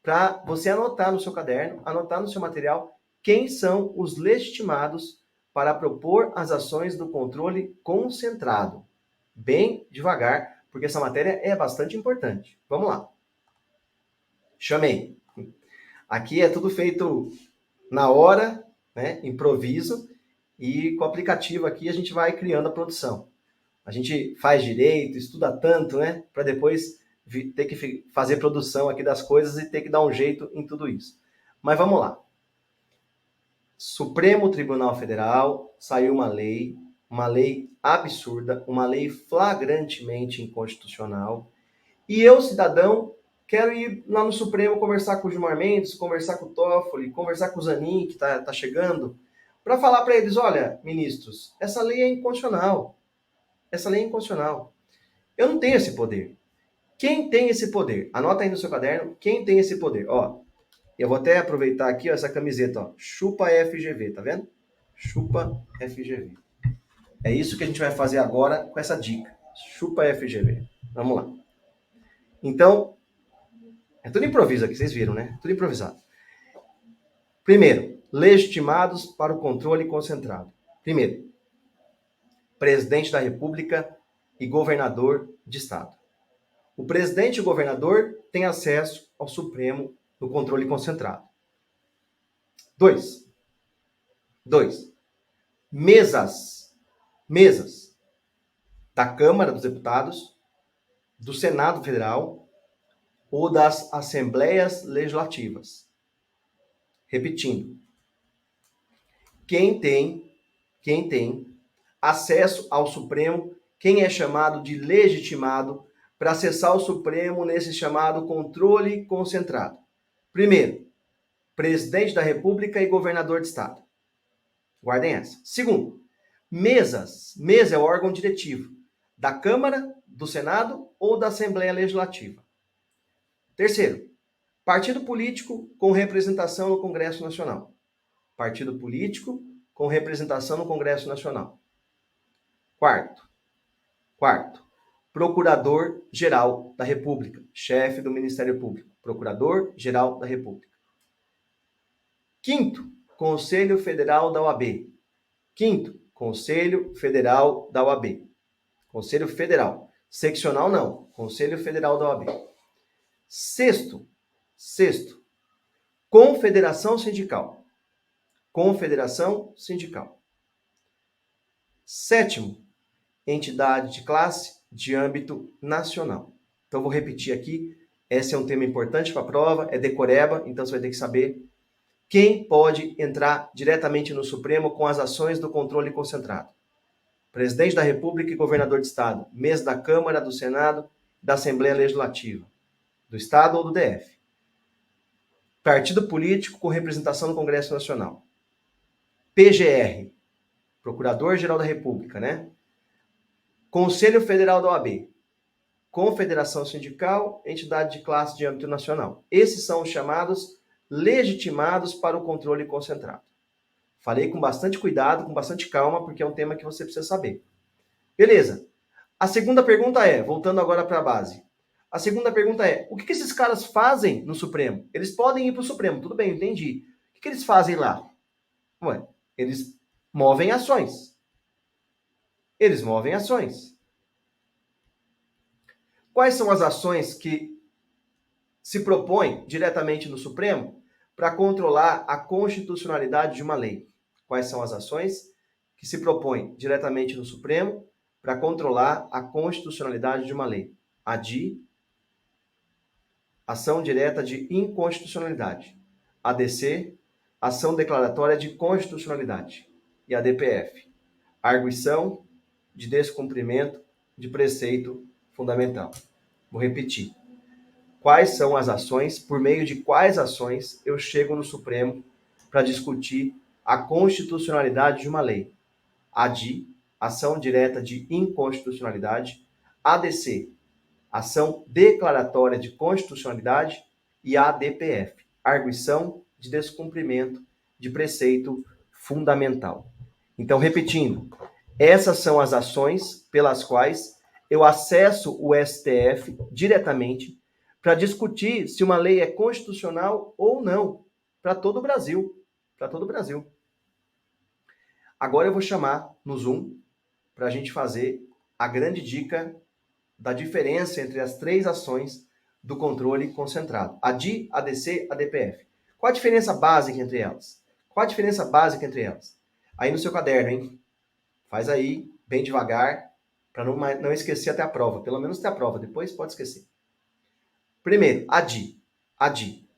Speaker 1: para você anotar no seu caderno, anotar no seu material quem são os legitimados para propor as ações do controle concentrado. Bem devagar, porque essa matéria é bastante importante. Vamos lá. Chamei. Aqui é tudo feito na hora, né, improviso, e com o aplicativo aqui a gente vai criando a produção. A gente faz direito, estuda tanto, né, para depois ter que fazer produção aqui das coisas e ter que dar um jeito em tudo isso. Mas vamos lá. Supremo Tribunal Federal saiu uma lei absurda, uma lei flagrantemente inconstitucional, e eu, cidadão, quero ir lá no Supremo conversar com o Gilmar Mendes, conversar com o Toffoli, conversar com o Zanin, que está chegando, para falar para eles, olha, ministros, essa lei é inconstitucional. Essa lei é inconstitucional. Eu não tenho esse poder. Quem tem esse poder? Anota aí no seu caderno, quem tem esse poder? Ó, eu vou até aproveitar aqui ó, essa camiseta, ó, Chupa FGV, tá vendo? Chupa FGV. É isso que a gente vai fazer agora com essa dica. Chupa FGV. Vamos lá. Então, é tudo improviso aqui, vocês viram, né? Tudo improvisado. Primeiro, legitimados para o controle concentrado. Primeiro, presidente da República e governador de estado. O presidente e o governador têm acesso ao Supremo no controle concentrado. Dois. Mesas da Câmara dos Deputados, do Senado Federal ou das Assembleias Legislativas. Repetindo. Quem tem acesso ao Supremo, quem é chamado de legitimado para acessar o Supremo nesse chamado controle concentrado. Primeiro, presidente da República e governador de estado. Guardem essa. Segundo, mesa é o órgão diretivo da Câmara, do Senado ou da Assembleia Legislativa. Terceiro, partido político com representação no Congresso Nacional. Partido político com representação no Congresso Nacional. Quarto, Procurador-Geral da República, chefe do Ministério Público, Procurador-Geral da República. Quinto, Conselho Federal da OAB. Conselho Federal da OAB. Conselho Federal. Seccional não, Conselho Federal da OAB. Sexto, Confederação Sindical. Sétimo, entidade de classe de âmbito nacional. Então, vou repetir aqui. Esse é um tema importante para a prova, é decoreba, então você vai ter que saber quem pode entrar diretamente no Supremo com as ações do controle concentrado. Presidente da República e governador de estado, mesa da Câmara, do Senado, da Assembleia Legislativa, do estado ou do DF. Partido político com representação no Congresso Nacional. PGR, Procurador-Geral da República, né? Conselho Federal da OAB, Confederação Sindical, entidade de classe de âmbito nacional. Esses são os chamados legitimados para o controle concentrado. Falei com bastante cuidado, com bastante calma, porque é um tema que você precisa saber. Beleza. A segunda pergunta é, voltando agora para a base, a segunda pergunta é, o que esses caras fazem no Supremo? Eles podem ir para o Supremo, tudo bem, entendi. O que eles fazem lá? Ué, eles movem ações. Quais são as ações que se propõem diretamente no Supremo para controlar a constitucionalidade de uma lei? Quais são as ações que se propõem diretamente no Supremo para controlar a constitucionalidade de uma lei? Ação direta de inconstitucionalidade. ADC, ação declaratória de constitucionalidade. E ADPF, arguição de descumprimento de preceito fundamental. Vou repetir. Quais são as ações, por meio de quais ações eu chego no Supremo para discutir a constitucionalidade de uma lei? ADI, ação direta de inconstitucionalidade. ADC, ação declaratória de constitucionalidade. E ADPF, arguição de descumprimento de preceito fundamental. Então, repetindo, essas são as ações pelas quais eu acesso o STF diretamente para discutir se uma lei é constitucional ou não, para todo o Brasil. Para todo o Brasil. Agora eu vou chamar no Zoom para a gente fazer a grande dica da diferença entre as três ações do controle concentrado. ADI, ADC, ADPF. Qual a diferença básica entre elas? Qual a diferença básica entre elas? Aí no seu caderno, hein? Faz aí, bem devagar, para não esquecer até a prova. Pelo menos até a prova, depois pode esquecer. Primeiro, ADI. ADI.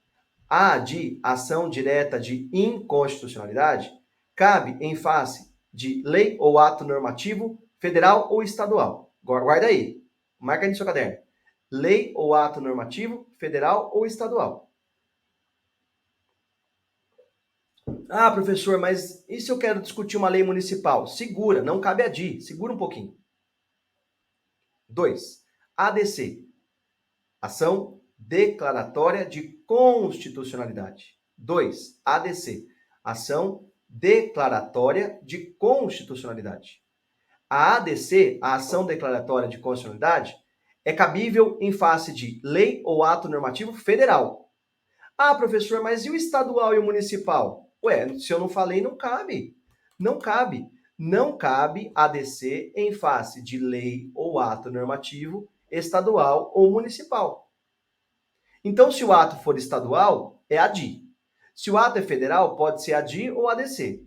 Speaker 1: A ADI, ação direta de inconstitucionalidade, cabe em face de lei ou ato normativo federal ou estadual. Guarda aí. Marca aí no seu caderno. Lei ou ato normativo federal ou estadual. Ah, professor, mas e se eu quero discutir uma lei municipal? Segura, não cabe ADI. Segura um pouquinho. 2. ADC. Ação declaratória de constitucionalidade. 2. ADC. Ação declaratória de constitucionalidade. A ADC, a ação declaratória de constitucionalidade, é cabível em face de lei ou ato normativo federal. Ah, professor, mas e o estadual e o municipal? Ué, se eu não falei, não cabe. Não cabe. Não cabe ADC em face de lei ou ato normativo estadual ou municipal. Então, se o ato for estadual, é ADI. Se o ato é federal, pode ser ADI ou ADC.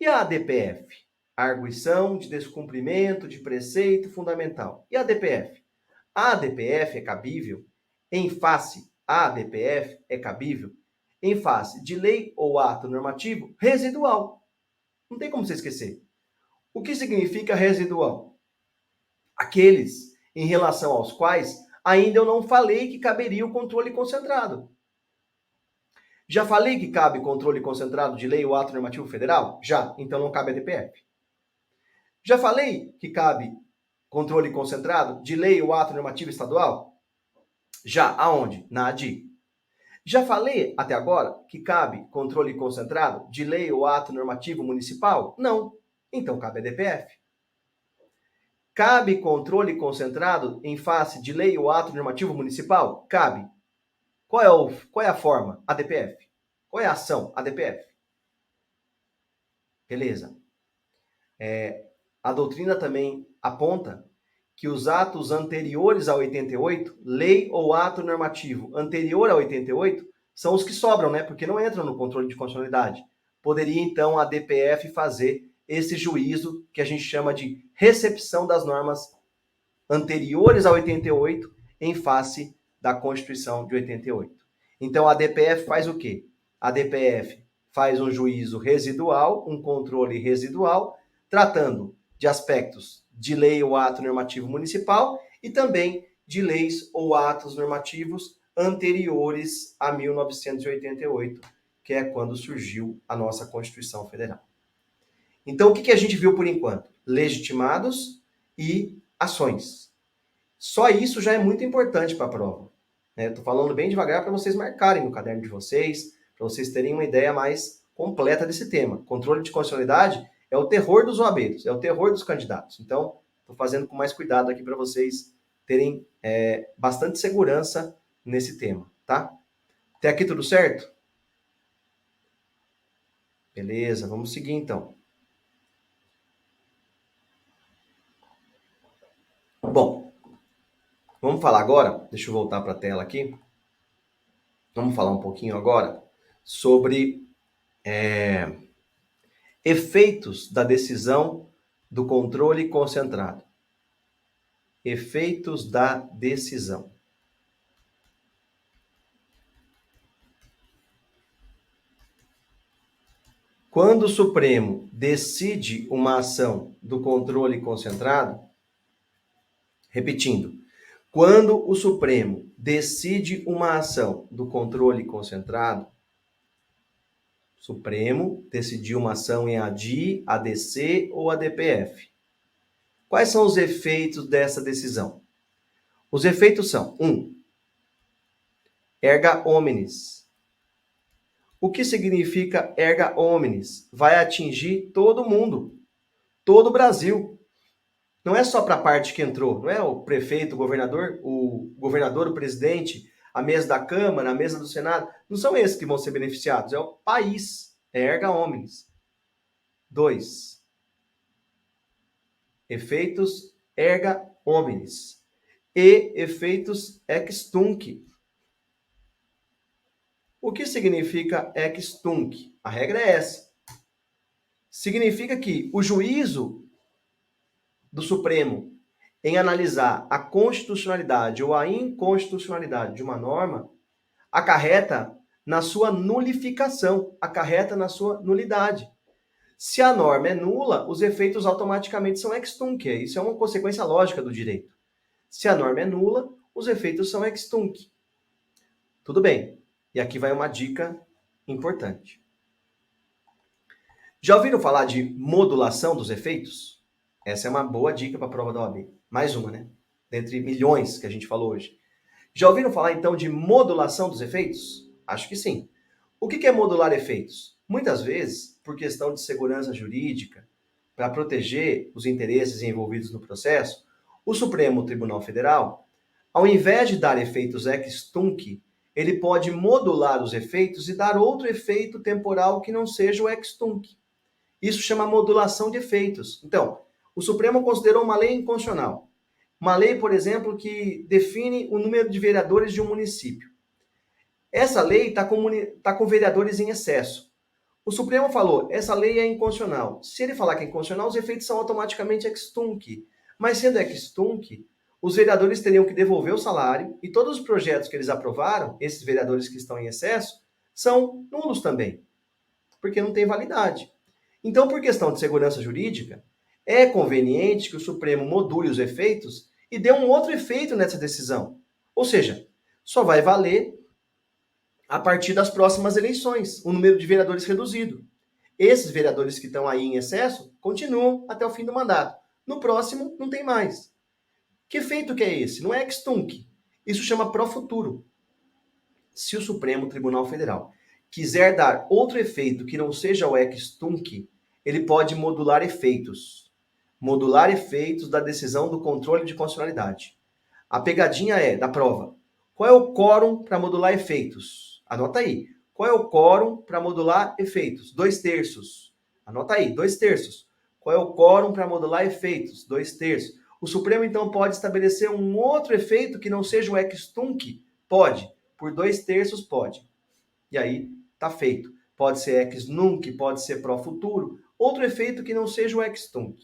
Speaker 1: E a ADPF? Arguição de descumprimento de preceito fundamental. E a ADPF? A ADPF é cabível em face, a ADPF é cabível em face de lei ou ato normativo residual. Não tem como você esquecer. O que significa residual? Aqueles em relação aos quais ainda eu não falei que caberia o controle concentrado. Já falei que cabe controle concentrado de lei ou ato normativo federal? Já, então não cabe a DPF. Já falei que cabe controle concentrado de lei ou ato normativo estadual? Já, aonde? Na ADI. Já falei até agora que cabe controle concentrado de lei ou ato normativo municipal? Não, então cabe a DPF. Cabe controle concentrado em face de lei ou ato normativo municipal? Cabe. Qual é a forma? ADPF. Qual é a ação? ADPF. Beleza. A doutrina também aponta que os atos anteriores a 88, lei ou ato normativo anterior a 88, são os que sobram, né? Porque não entram no controle de constitucionalidade. Poderia, então, a DPF fazer esse juízo que a gente chama de recepção das normas anteriores a 88 em face da Constituição de 88. Então, a DPF faz o quê? A DPF faz um juízo residual, um controle residual, tratando de aspectos de lei ou ato normativo municipal e também de leis ou atos normativos anteriores a 1988, que é quando surgiu a nossa Constituição Federal. Então, o que a gente viu por enquanto? Legitimados e ações. Só isso já é muito importante para a prova. Estou falando bem devagar para vocês marcarem no caderno de vocês, para vocês terem uma ideia mais completa desse tema. Controle de constitucionalidade é o terror dos OABeiros, é o terror dos candidatos. Então, estou fazendo com mais cuidado aqui para vocês terem bastante segurança nesse tema, tá? Até aqui tudo certo? Beleza, vamos seguir então. Bom, vamos falar agora, deixa eu voltar para a tela aqui. Vamos falar um pouquinho agora sobre efeitos da decisão do controle concentrado. Efeitos da decisão. Quando o Supremo decide uma ação do controle concentrado, repetindo, quando o Supremo decide uma ação do controle concentrado, Supremo decidiu uma ação em ADI, ADC ou ADPF. Quais são os efeitos dessa decisão? Os efeitos são: 1. Erga omnes. O que significa erga omnes? Vai atingir todo mundo, todo o Brasil. Não é só para a parte que entrou, não é o prefeito, o governador, o presidente, a mesa da Câmara, a mesa do Senado. Não são esses que vão ser beneficiados, é o país. É erga omnes. 2. Efeitos erga omnes e efeitos ex tunc. O que significa ex tunc? A regra é essa. Significa que o juízo do Supremo em analisar a constitucionalidade ou a inconstitucionalidade de uma norma acarreta na sua nulificação, acarreta na sua nulidade. Se a norma é nula, os efeitos automaticamente são ex tunc. Isso é uma consequência lógica do direito. Se a norma é nula, os efeitos são ex tunc. Tudo bem. E aqui vai uma dica importante. Já ouviram falar de modulação dos efeitos? Essa é uma boa dica para a prova da OAB. Mais uma, né? Dentre milhões que a gente falou hoje. Já ouviram falar, então, de modulação dos efeitos? Acho que sim. O que é modular efeitos? Muitas vezes, por questão de segurança jurídica, para proteger os interesses envolvidos no processo, o Supremo Tribunal Federal, ao invés de dar efeitos ex tunc, ele pode modular os efeitos e dar outro efeito temporal que não seja o ex tunc. Isso chama modulação de efeitos. Então, o Supremo considerou uma lei inconstitucional. Uma lei, por exemplo, que define o número de vereadores de um município. Essa lei está com vereadores em excesso. O Supremo falou, essa lei é inconstitucional. Se ele falar que é inconstitucional, os efeitos são automaticamente ex tunc. Mas sendo ex tunc, os vereadores teriam que devolver o salário e todos os projetos que eles aprovaram, esses vereadores que estão em excesso, são nulos também, porque não tem validade. Então, por questão de segurança jurídica, é conveniente que o Supremo module os efeitos e dê um outro efeito nessa decisão. Ou seja, só vai valer a partir das próximas eleições, o número de vereadores reduzido. Esses vereadores que estão aí em excesso continuam até o fim do mandato. No próximo, não tem mais. Que efeito que é esse? Não é ex tunc. Isso chama pro futuro. Se o Supremo Tribunal Federal quiser dar outro efeito que não seja o ex tunc, ele pode modular efeitos. Modular efeitos da decisão do controle de constitucionalidade. A pegadinha é da prova. Qual é o quórum para modular efeitos? Anota aí. Qual é o quórum para modular efeitos? 2/3. Anota aí, 2/3. Qual é o quórum para modular efeitos? 2/3. O Supremo, então, pode estabelecer um outro efeito que não seja o ex tunc? Pode. Por 2/3 pode. E aí, tá feito. Pode ser ex nunc, pode ser pro futuro. Outro efeito que não seja o ex tunc.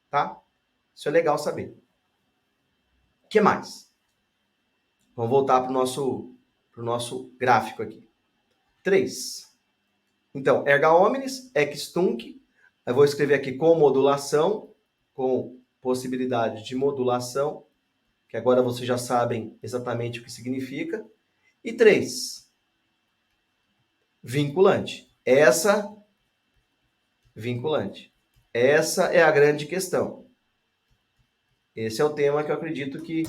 Speaker 1: Tá? Isso é legal saber. O que mais? Vamos voltar para o nosso gráfico aqui. 3. Então, erga omnes, ex tunc. Eu vou escrever aqui com modulação, com possibilidade de modulação, que agora vocês já sabem exatamente o que significa. E 3. Vinculante. Vinculante. Essa é a grande questão. Esse é o tema que eu acredito que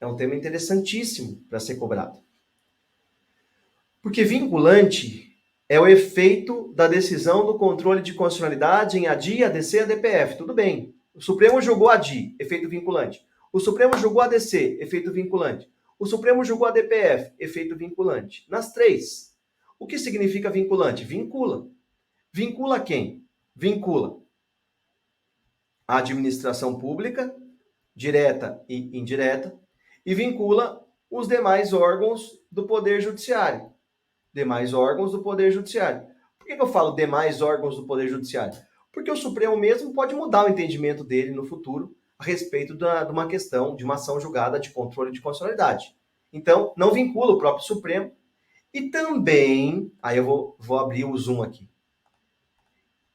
Speaker 1: é um tema interessantíssimo para ser cobrado. Porque vinculante é o efeito da decisão do controle de constitucionalidade em ADI, ADC e ADPF. Tudo bem. O Supremo julgou ADI, efeito vinculante. O Supremo julgou ADC, efeito vinculante. O Supremo julgou ADPF, efeito vinculante. Nas 3. O que significa vinculante? Vincula. Vincula quem? Vincula a administração pública, direta e indireta, e vincula os demais órgãos do Poder Judiciário. Demais órgãos do Poder Judiciário. Por que eu falo demais órgãos do Poder Judiciário? Porque o Supremo mesmo pode mudar o entendimento dele no futuro a respeito de uma questão, de uma ação julgada de controle de constitucionalidade. Então, não vincula o próprio Supremo. E também, aí eu vou abrir o zoom aqui.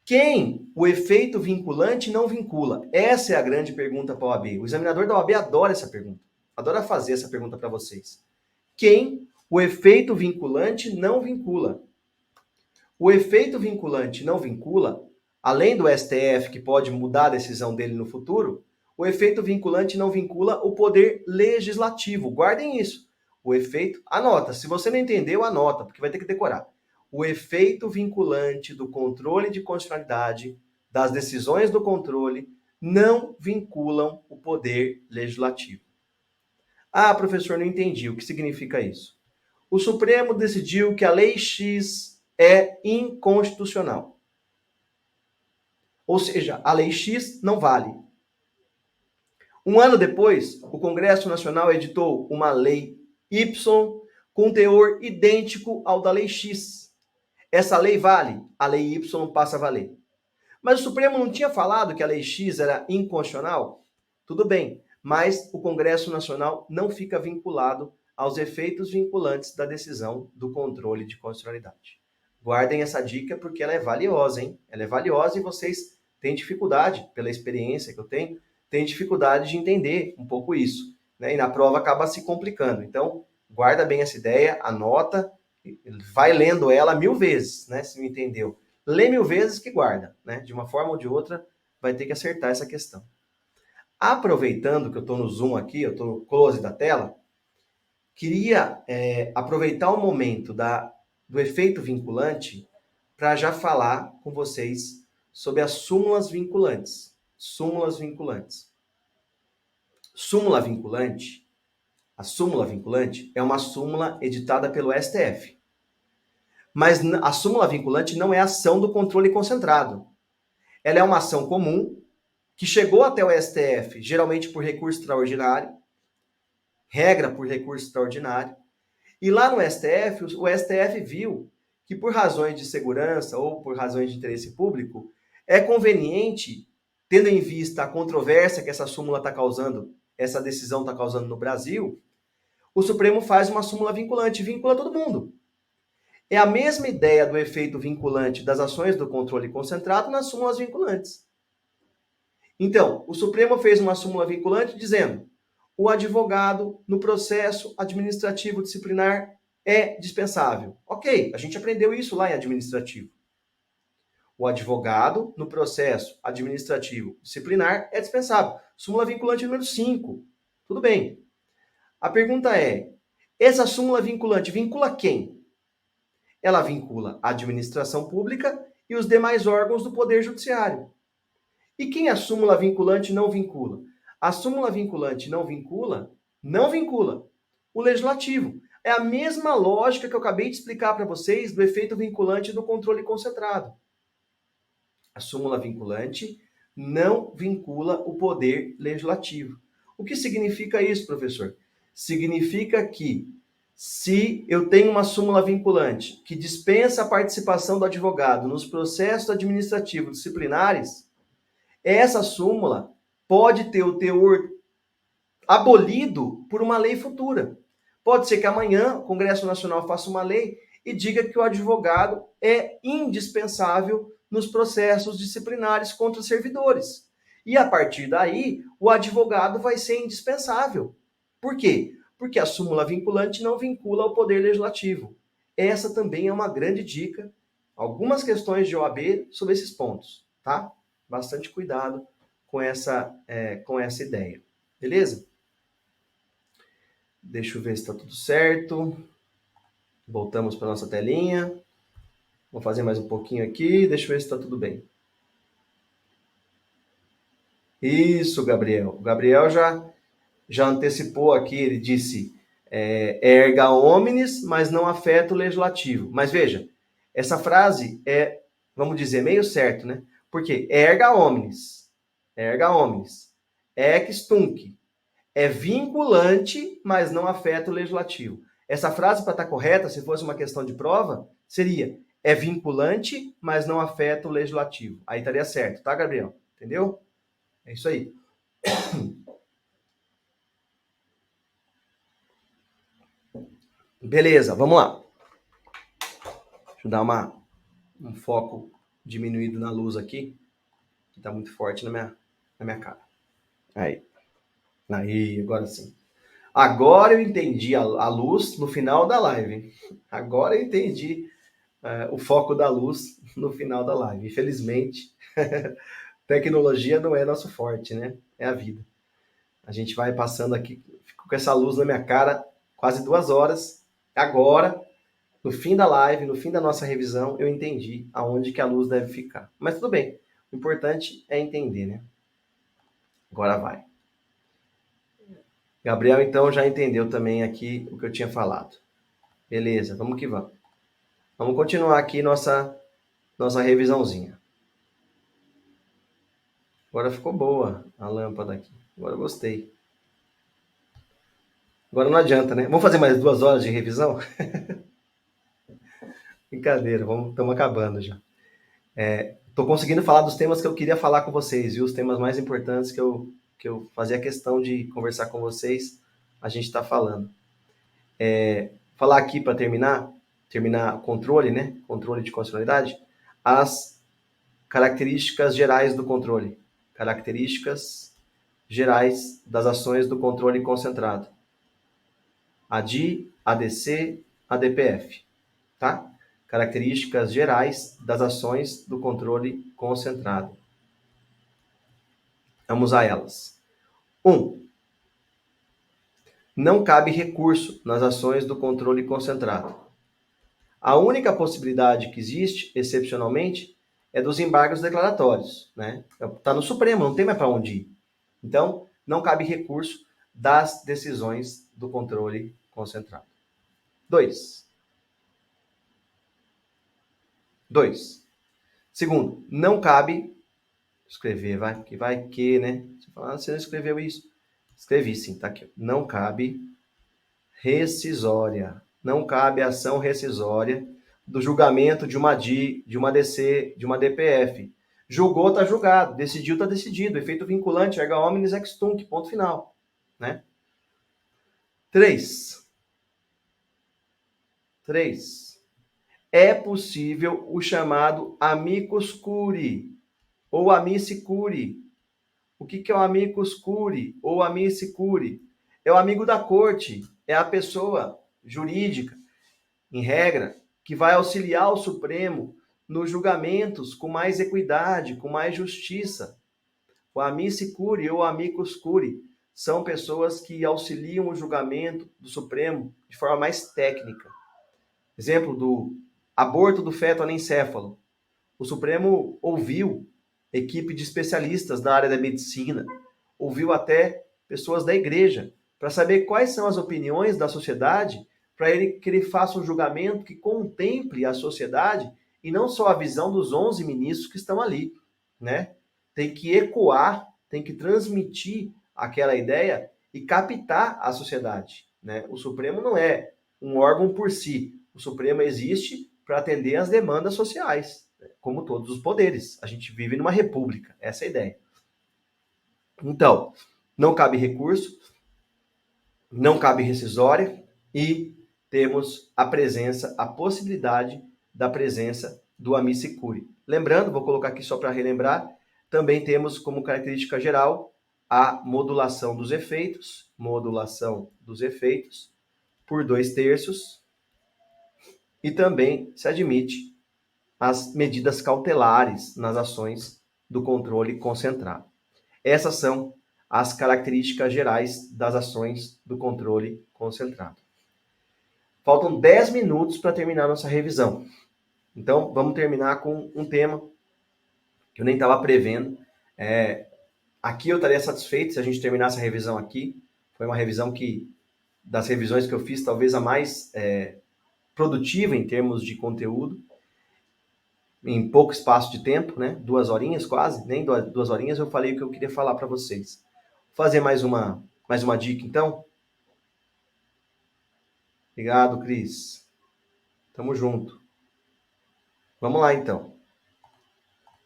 Speaker 1: Quem o efeito vinculante não vincula? Essa é a grande pergunta para a OAB. O examinador da OAB adora essa pergunta. Adora fazer essa pergunta para vocês. Quem o efeito vinculante não vincula? O efeito vinculante não vincula, além do STF, que pode mudar a decisão dele no futuro, o efeito vinculante não vincula o poder legislativo. Guardem isso. O efeito, anota. Se você não entendeu, anota, porque vai ter que decorar. O efeito vinculante do controle de constitucionalidade, das decisões do controle, não vinculam o poder legislativo. Ah, professor, não entendi. O que significa isso? O Supremo decidiu que a Lei X é inconstitucional. Ou seja, a Lei X não vale. Um ano depois, o Congresso Nacional editou uma Lei Y com teor idêntico ao da Lei X. Essa lei vale, a Lei Y passa a valer. Mas o Supremo não tinha falado que a Lei X era inconstitucional? Tudo bem, mas o Congresso Nacional não fica vinculado aos efeitos vinculantes da decisão do controle de constitucionalidade. Guardem essa dica porque ela é valiosa, hein? Ela é valiosa e vocês têm dificuldade, pela experiência que eu tenho, têm dificuldade de entender um pouco isso, né? E na prova acaba se complicando. Então, guarda bem essa ideia, anota, vai lendo ela 1000 vezes, né? Se não entendeu. Lê 1000 vezes que guarda, né? De uma forma ou de outra, vai ter que acertar essa questão. Aproveitando que eu estou no Zoom aqui, eu estou no close da tela, queria aproveitar o momento do efeito vinculante para já falar com vocês sobre as súmulas vinculantes. Súmulas vinculantes. Súmula vinculante, a súmula vinculante é uma súmula editada pelo STF. Mas a súmula vinculante não é ação do controle concentrado. Ela é uma ação comum que chegou até o STF, geralmente por recurso extraordinário, regra por recurso extraordinário, e lá no STF, o STF viu que por razões de segurança ou por razões de interesse público, é conveniente, tendo em vista a controvérsia que essa súmula está causando, essa decisão está causando no Brasil, o Supremo faz uma súmula vinculante, vincula todo mundo. É a mesma ideia do efeito vinculante das ações do controle concentrado nas súmulas vinculantes. Então, o Supremo fez uma súmula vinculante dizendo: o advogado no processo administrativo disciplinar é dispensável. Ok, a gente aprendeu isso lá em administrativo. O advogado no processo administrativo disciplinar é dispensável. Súmula vinculante número 5. Tudo bem. A pergunta é: essa súmula vinculante vincula quem? Ela vincula a administração pública e os demais órgãos do Poder Judiciário. E quem a súmula vinculante não vincula? A súmula vinculante não vincula o legislativo. É a mesma lógica que eu acabei de explicar para vocês do efeito vinculante do controle concentrado. A súmula vinculante não vincula o poder legislativo. O que significa isso, professor? Significa que se eu tenho uma súmula vinculante que dispensa a participação do advogado nos processos administrativos disciplinares, essa súmula pode ter o teor abolido por uma lei futura. Pode ser que amanhã o Congresso Nacional faça uma lei e diga que o advogado é indispensável nos processos disciplinares contra os servidores. E a partir daí, o advogado vai ser indispensável. Por quê? Porque a súmula vinculante não vincula ao Poder Legislativo. Essa também é uma grande dica. Algumas questões de OAB sobre esses pontos, tá? Bastante cuidado com essa ideia. Beleza? Deixa eu ver se está tudo certo. Voltamos para nossa telinha. Vou fazer mais um pouquinho aqui. Deixa eu ver se está tudo bem. Isso, Gabriel. O Gabriel já antecipou aqui. Ele disse erga omnes, mas não afeta o legislativo. Mas veja, essa frase é, vamos dizer, meio certo, né? Porque erga omnes, ex tunc, é vinculante, mas não afeta o legislativo. Essa frase, para estar correta, se fosse uma questão de prova, seria: é vinculante, mas não afeta o legislativo. Aí estaria certo, tá, Gabriel? Entendeu? É isso aí. Beleza, vamos lá. Deixa eu dar um foco diminuído na luz aqui, que tá muito forte na minha cara. Aí, agora sim. Agora eu entendi a luz no final da live. Agora eu entendi o foco da luz no final da live. Infelizmente, tecnologia não é nosso forte, né? É a vida. A gente vai passando aqui, fico com essa luz na minha cara quase 2 horas. Agora, no fim da live, no fim da nossa revisão, eu entendi aonde que a luz deve ficar. Mas tudo bem. O importante é entender, né? Agora vai. Gabriel, então, já entendeu também aqui o que eu tinha falado. Beleza, vamos que vamos. Vamos continuar aqui nossa revisãozinha. Agora ficou boa a lâmpada aqui. Agora eu gostei. Agora não adianta, né? Vamos fazer mais 2 horas de revisão? Brincadeira, estamos acabando já. Estou conseguindo falar dos temas que eu queria falar com vocês, viu? Os temas mais importantes que eu fazia questão de conversar com vocês, a gente está falando. Falar aqui para terminar controle, né? Controle de condicionalidade, as características gerais do controle. Características gerais das ações do controle concentrado. ADI, ADC, ADPF, tá? Características gerais das ações do controle concentrado. Vamos a elas. 1. Não cabe recurso nas ações do controle concentrado. A única possibilidade que existe, excepcionalmente, é dos embargos declaratórios, né? Está no Supremo, não tem mais para onde ir. Então, não cabe recurso das decisões do controle concentrado. 2. Segundo, não cabe escrever, vai, que vai que, né? Você fala, você não escreveu isso. Escrevi sim, tá aqui. Não cabe rescisória. Não cabe ação rescisória do julgamento de uma DI, de uma DC, de uma DPF. Julgou, tá julgado. Decidiu, tá decidido. Efeito vinculante, erga omnes ex tunc, ponto final. Né? 3. É possível o chamado amicus curiae ou amici curiae. O que é o amicus curiae ou amici curiae? É o amigo da corte, é a pessoa jurídica, em regra, que vai auxiliar o Supremo nos julgamentos com mais equidade, com mais justiça. O amici curiae ou amicus curiae são pessoas que auxiliam o julgamento do Supremo de forma mais técnica. Exemplo do aborto do feto anencéfalo. O Supremo ouviu equipe de especialistas da área da medicina, ouviu até pessoas da igreja, para saber quais são as opiniões da sociedade, para que ele faça um julgamento que contemple a sociedade e não só a visão dos 11 ministros que estão ali, né? Tem que ecoar, tem que transmitir aquela ideia e captar a sociedade, né? O Supremo não é um órgão por si. O Supremo existe para atender às demandas sociais, como todos os poderes. A gente vive numa república, essa é a ideia. Então, não cabe recurso, não cabe rescisória e temos a possibilidade da presença do amici curiae. Lembrando, vou colocar aqui só para relembrar, também temos como característica geral a modulação dos efeitos por 2/3, e também se admite as medidas cautelares nas ações do controle concentrado. Essas são as características gerais das ações do controle concentrado. Faltam 10 minutos para terminar nossa revisão. Então, vamos terminar com um tema que eu nem estava prevendo. Aqui eu estaria satisfeito se a gente terminasse a revisão aqui. Foi uma revisão que, das revisões que eu fiz, talvez a mais produtiva em termos de conteúdo, em pouco espaço de tempo, né? 2 horinhas quase, nem 2 horinhas eu falei o que eu queria falar para vocês. Vou fazer mais uma dica, então. Obrigado, Cris. Tamo junto. Vamos lá, então.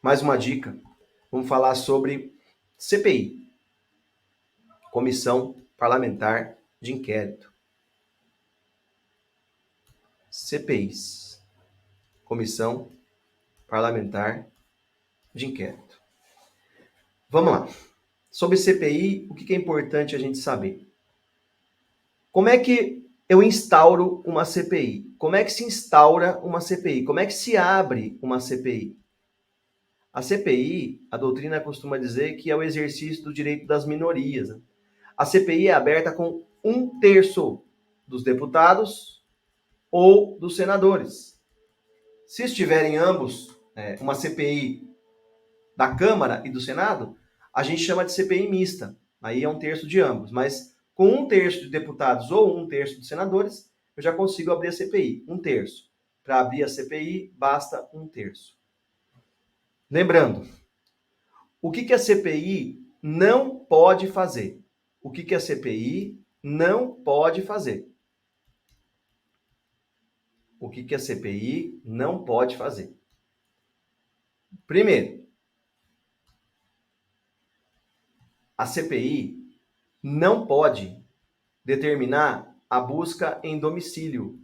Speaker 1: Mais uma dica. Vamos falar sobre CPI, Comissão Parlamentar de Inquérito. CPIs, Comissão Parlamentar de inquérito. Vamos lá. Sobre CPI, o que é importante a gente saber? Como é que eu instauro uma CPI? Como é que se instaura uma CPI? Como é que se abre uma CPI? A CPI, a doutrina costuma dizer que é o exercício do direito das minorias. A CPI é aberta com 1/3 dos deputados ou dos senadores. Se estiverem ambos, uma CPI da Câmara e do Senado, a gente chama de CPI mista. Aí é 1/3 de ambos. Mas com 1/3 de deputados ou 1/3 de senadores, eu já consigo abrir a CPI. 1/3. Para abrir a CPI, basta 1/3. Lembrando, o que a CPI não pode fazer? O que a CPI não pode fazer? O que a CPI não pode fazer? Primeiro, a CPI não pode determinar a busca em domicílio.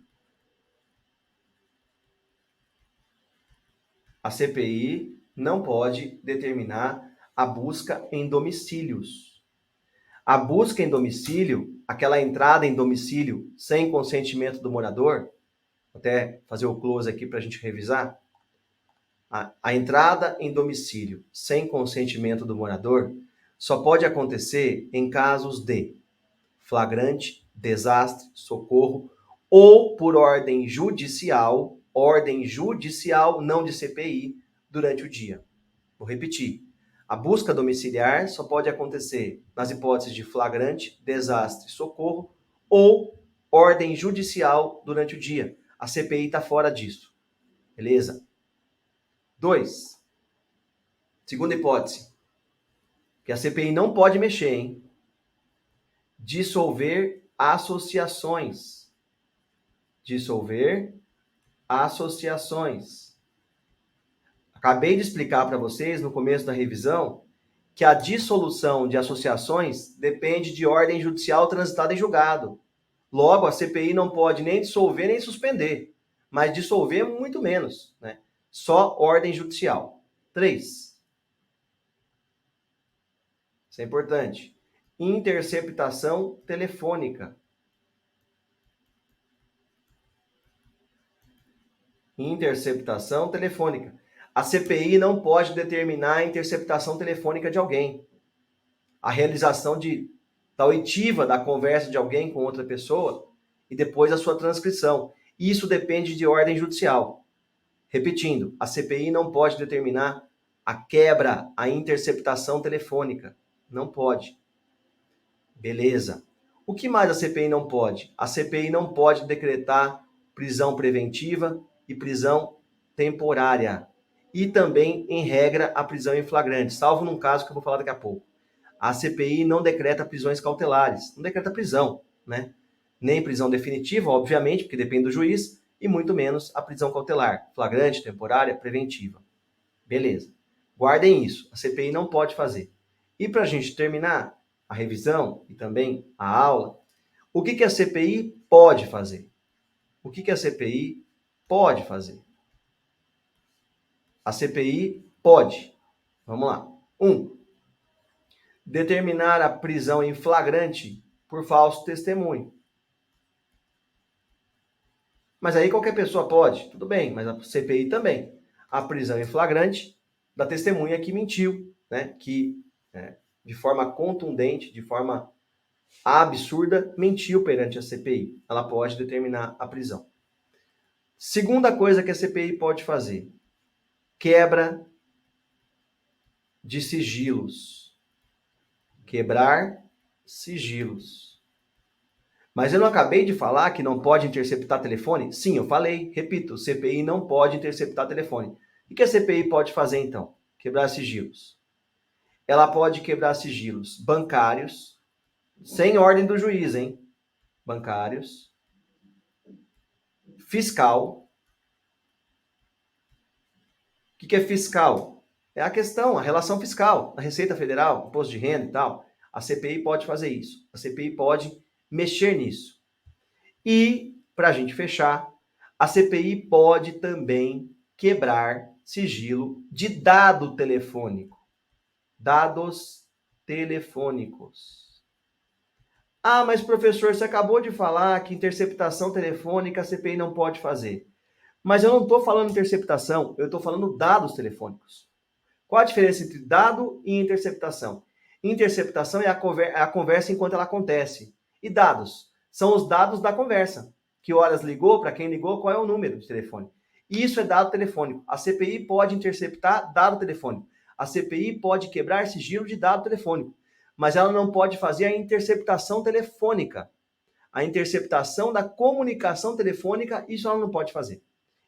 Speaker 1: A CPI não pode determinar a busca em domicílios. A busca em domicílio, aquela entrada em domicílio sem consentimento do morador, vou até fazer o close aqui para a gente revisar. A entrada em domicílio sem consentimento do morador só pode acontecer em casos de flagrante, desastre, socorro ou por ordem judicial, não de CPI, durante o dia. Vou repetir. A busca domiciliar só pode acontecer nas hipóteses de flagrante, desastre, socorro ou ordem judicial durante o dia. A CPI está fora disso. Beleza? 2. Segunda hipótese, que a CPI não pode mexer, hein? Dissolver associações. Dissolver associações. Acabei de explicar para vocês no começo da revisão que a dissolução de associações depende de ordem judicial transitada em julgado. Logo, a CPI não pode nem dissolver nem suspender, mas dissolver muito menos, né? Só ordem judicial. 3. Isso é importante. Interceptação telefônica. Interceptação telefônica. A CPI não pode determinar a interceptação telefônica de alguém. A realização da oitiva da conversa de alguém com outra pessoa e depois a sua transcrição. Isso depende de ordem judicial. Repetindo, a CPI não pode determinar a quebra, a interceptação telefônica. Não pode. Beleza. O que mais a CPI não pode? A CPI não pode decretar prisão preventiva e prisão temporária. E também, em regra, a prisão em flagrante, salvo num caso que eu vou falar daqui a pouco. A CPI não decreta prisões cautelares, não decreta prisão, né? Nem prisão definitiva, obviamente, porque depende do juiz, e muito menos a prisão cautelar, flagrante, temporária, preventiva. Beleza. Guardem isso, a CPI não pode fazer. E para a gente terminar a revisão e também a aula, o que a CPI pode fazer? O que a CPI pode fazer? A CPI pode. Vamos lá. 1. Determinar a prisão em flagrante por falso testemunho. Mas aí qualquer pessoa pode, tudo bem, mas a CPI também. A prisão em flagrante da testemunha que mentiu, né? Que de forma contundente, de forma absurda, mentiu perante a CPI. Ela pode determinar a prisão. Segunda coisa que a CPI pode fazer: quebra de sigilos. Quebrar sigilos. Mas eu não acabei de falar que não pode interceptar telefone? Sim, eu falei. Repito, CPI não pode interceptar telefone. O que a CPI pode fazer, então? Quebrar sigilos. Ela pode quebrar sigilos bancários, sem ordem do juiz, hein? Bancários. Fiscal. O que é fiscal? É a questão, a relação fiscal, a Receita Federal, imposto de renda e tal. A CPI pode fazer isso. A CPI pode mexer nisso. E, para a gente fechar, a CPI pode também quebrar sigilo de dado telefônico. Dados telefônicos. Ah, mas professor, você acabou de falar que interceptação telefônica a CPI não pode fazer. Mas eu não estou falando interceptação, eu estou falando dados telefônicos. Qual a diferença entre dado e interceptação? Interceptação é a conversa enquanto ela acontece. E dados são os dados da conversa. Que horas ligou, para quem ligou, qual é o número de telefone. Isso é dado telefônico. A CPI pode interceptar dado telefônico. A CPI pode quebrar sigilo de dado telefônico. Mas ela não pode fazer a interceptação telefônica. A interceptação da comunicação telefônica, isso ela não pode fazer.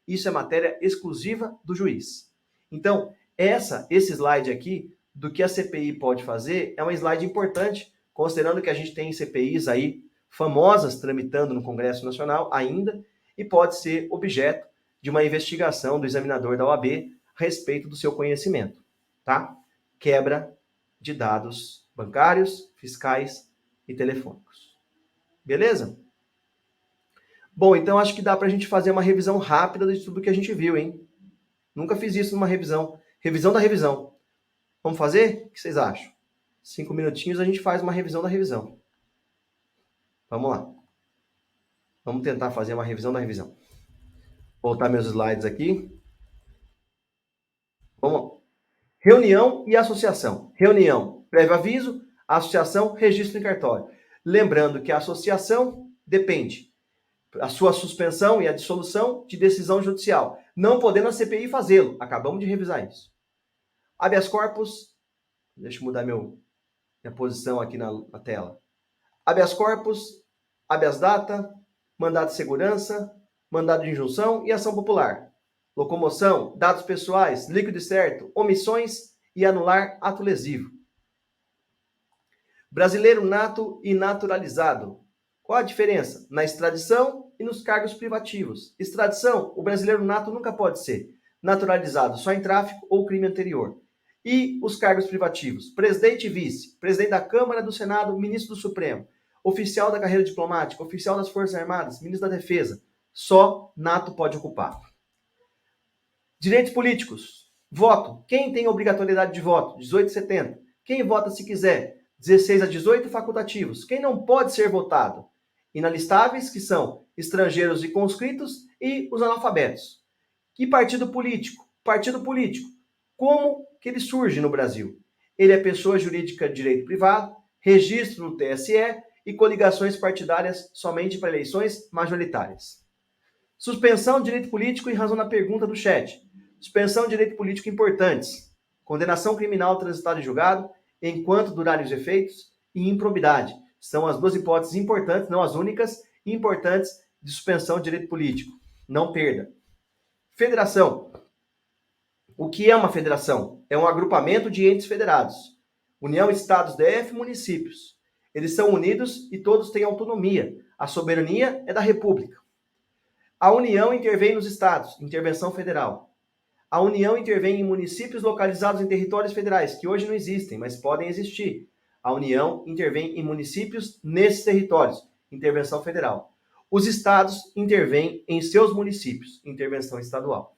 Speaker 1: Isso é matéria exclusiva do juiz. Então, esse slide aqui, do que a CPI pode fazer, é um slide importante, considerando que a gente tem CPIs aí famosas tramitando no Congresso Nacional ainda, e pode ser objeto de uma investigação do examinador da OAB a respeito do seu conhecimento, tá? Quebra de dados bancários, fiscais e telefônicos. Beleza? Bom, então acho que dá para a gente fazer uma revisão rápida de tudo que a gente viu, hein? Nunca fiz isso numa revisão. Revisão da revisão. Vamos fazer? O que vocês acham? 5 minutinhos a gente faz uma revisão da revisão. Vamos lá. Vamos tentar fazer uma revisão da revisão. Vou voltar meus slides aqui. Vamos lá. Reunião e associação. Reunião, prévio aviso. Associação, registro em cartório. Lembrando que a associação depende a sua suspensão e a dissolução de decisão judicial, não podendo a CPI fazê-lo. Acabamos de revisar isso. Habeas corpus, deixa eu mudar minha posição aqui na tela. Habeas corpus, habeas data, mandado de segurança, mandado de injunção e ação popular. Locomoção, dados pessoais, líquido certo, omissões e anular ato lesivo. Brasileiro nato e naturalizado. Qual a diferença? Na extradição e nos cargos privativos. Extradição, o brasileiro nato nunca pode ser. Naturalizado só em tráfico ou crime anterior. E os cargos privativos? Presidente e vice, presidente da Câmara, do Senado, ministro do Supremo, oficial da carreira diplomática, oficial das Forças Armadas, ministro da Defesa. Só nato pode ocupar. Direitos políticos. Voto. Quem tem obrigatoriedade de voto? 18 e 70. Quem vota se quiser? 16 a 18 facultativos. Quem não pode ser votado? Inalistáveis, que são estrangeiros e conscritos, e os analfabetos. Que partido político? Partido político. Como que ele surge no Brasil? Ele é pessoa jurídica de direito privado, registro no TSE e coligações partidárias somente para eleições majoritárias. Suspensão de direito político em razão da pergunta do chat. Suspensão de direito político importantes. Condenação criminal transitada em julgado, enquanto durarem os efeitos, e improbidade. São as duas hipóteses importantes, não as únicas, importantes de suspensão de direito político. Não perda. Federação. O que é uma federação? É um agrupamento de entes federados. União, Estados, DF, municípios. Eles são unidos e todos têm autonomia. A soberania é da República. A União intervém nos estados, intervenção federal. A União intervém em municípios localizados em territórios federais, que hoje não existem, mas podem existir. A União intervém em municípios nesses territórios, intervenção federal. Os estados intervêm em seus municípios, intervenção estadual.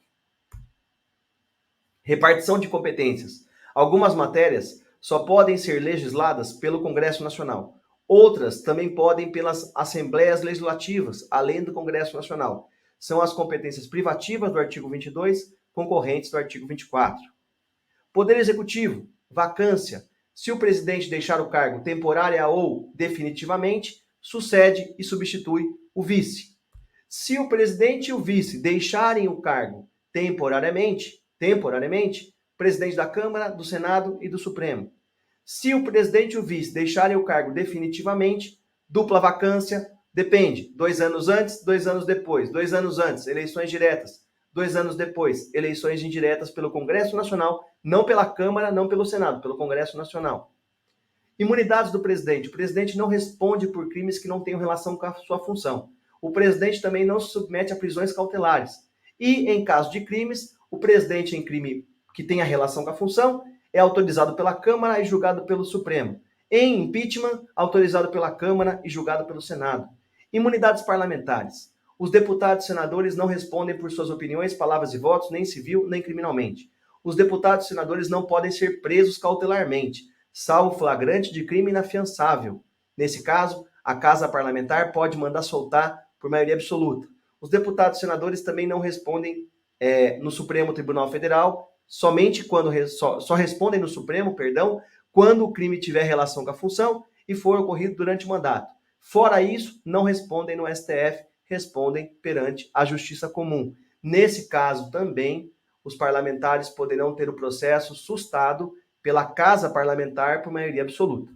Speaker 1: Repartição de competências. Algumas matérias só podem ser legisladas pelo Congresso Nacional. Outras também podem pelas assembleias legislativas, além do Congresso Nacional. São as competências privativas do artigo 22, concorrentes do artigo 24. Poder Executivo, vacância. Se o presidente deixar o cargo temporária ou definitivamente, sucede e substitui o vice. Se o presidente e o vice deixarem o cargo temporariamente, presidente da Câmara, do Senado e do Supremo. Se o presidente e o vice deixarem o cargo definitivamente, dupla vacância, depende, 2 anos antes, 2 anos depois, 2 anos antes, eleições diretas, 2 anos depois, eleições indiretas pelo Congresso Nacional, não pela Câmara, não pelo Senado, pelo Congresso Nacional. Imunidades do presidente. O presidente não responde por crimes que não tenham relação com a sua função. O presidente também não se submete a prisões cautelares. E, em caso de crimes, o presidente em crime que tenha relação com a função é autorizado pela Câmara e julgado pelo Supremo. Em impeachment, autorizado pela Câmara e julgado pelo Senado. Imunidades parlamentares. Os deputados e senadores não respondem por suas opiniões, palavras e votos, nem civil, nem criminalmente. Os deputados e senadores não podem ser presos cautelarmente, salvo flagrante de crime inafiançável. Nesse caso, a Casa Parlamentar pode mandar soltar por maioria absoluta. Os deputados e senadores também não respondem no Supremo Tribunal Federal, somente quando só respondem no Supremo, quando o crime tiver relação com a função e for ocorrido durante o mandato. Fora isso, não respondem no STF, respondem perante a Justiça Comum. Nesse caso também, os parlamentares poderão ter o processo sustado pela Casa Parlamentar por maioria absoluta.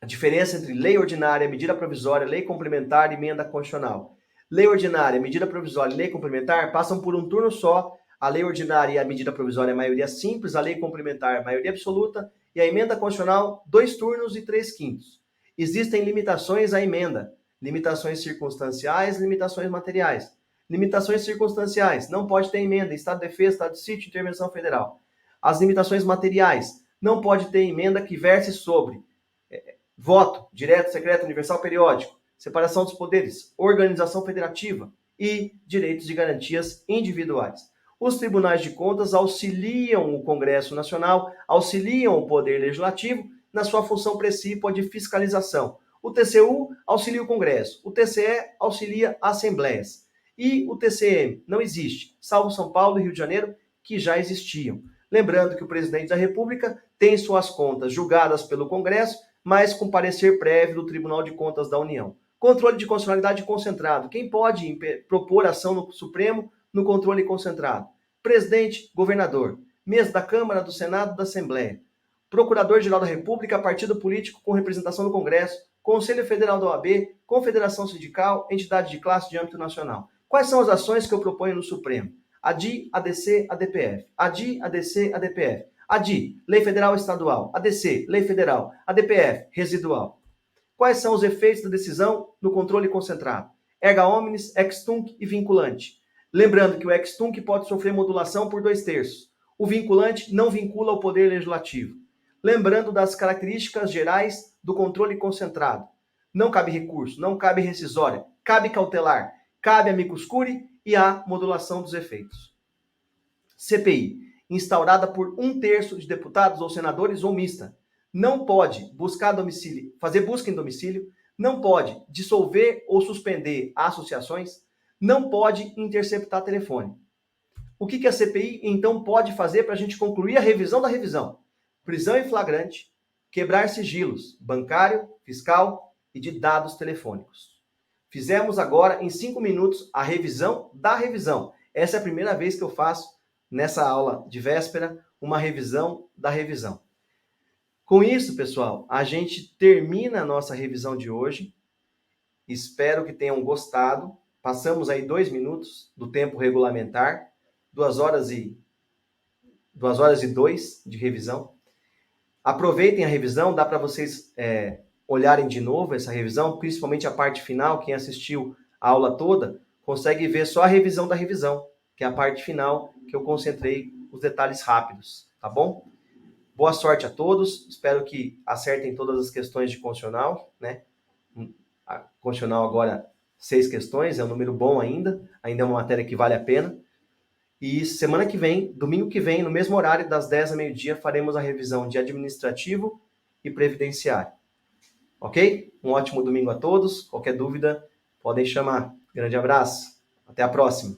Speaker 1: A diferença entre lei ordinária, medida provisória, lei complementar e emenda constitucional. Lei ordinária, medida provisória e lei complementar passam por um turno só. A lei ordinária e a medida provisória é maioria simples, a lei complementar é maioria absoluta e a emenda constitucional 2 turnos e 3/5. Existem limitações à emenda, limitações circunstanciais, limitações materiais. Limitações circunstanciais, não pode ter emenda, estado de defesa, estado de sítio, intervenção federal. As limitações materiais, não pode ter emenda que verse sobre voto, direto, secreto, universal, periódico, separação dos poderes, organização federativa e direitos e garantias individuais. Os tribunais de contas auxiliam o Congresso Nacional, auxiliam o Poder Legislativo na sua função precípua de fiscalização. O TCU auxilia o Congresso, o TCE auxilia assembleias e o TCM não existe, salvo São Paulo e Rio de Janeiro, que já existiam. Lembrando que o presidente da República tem suas contas julgadas pelo Congresso, mas com parecer prévio do Tribunal de Contas da União. Controle de constitucionalidade concentrado. Quem pode propor ação no Supremo no controle concentrado? Presidente, governador. Mesa da Câmara, do Senado, da Assembleia. Procurador-Geral da República, partido político com representação no Congresso, Conselho Federal da OAB, Confederação Sindical, entidade de classe de âmbito nacional. Quais são as ações que eu proponho no Supremo? ADI, ADC, ADPF. ADI, ADC, ADPF. ADI, Lei Federal Estadual. ADC, Lei Federal. ADPF, Residual. Quais são os efeitos da decisão no controle concentrado? Erga omnes, ex tunc e vinculante. Lembrando que o ex tunc pode sofrer modulação por 2/3. O vinculante não vincula o Poder Legislativo. Lembrando das características gerais do controle concentrado. Não cabe recurso, não cabe rescisória, cabe cautelar, cabe amicus curiae e a modulação dos efeitos. CPI, instaurada por 1/3 de deputados ou senadores ou mista. Não pode buscar domicílio, fazer busca em domicílio, não pode dissolver ou suspender associações, não pode interceptar telefone. O que a CPI, então, pode fazer para a gente concluir a revisão da revisão? Prisão em flagrante, quebrar sigilos bancário, fiscal e de dados telefônicos. Fizemos agora, em 5 minutos, a revisão da revisão. Essa é a primeira vez que eu faço, nessa aula de véspera, uma revisão da revisão. Com isso, pessoal, a gente termina a nossa revisão de hoje. Espero que tenham gostado. Passamos aí 2 minutos do tempo regulamentar, 2 horas e 2 de revisão. Aproveitem a revisão, dá para vocês olharem de novo essa revisão, principalmente a parte final. Quem assistiu a aula toda consegue ver só a revisão da revisão, que é a parte final que eu concentrei os detalhes rápidos, tá bom? Boa sorte a todos, espero que acertem todas as questões de constitucional, né? A constitucional agora 6 questões, é um número bom ainda é uma matéria que vale a pena. E semana que vem, domingo que vem, no mesmo horário, das 10 ao meio-dia, faremos a revisão de administrativo e previdenciário. Ok? Um ótimo domingo a todos. Qualquer dúvida, podem chamar. Grande abraço. Até a próxima.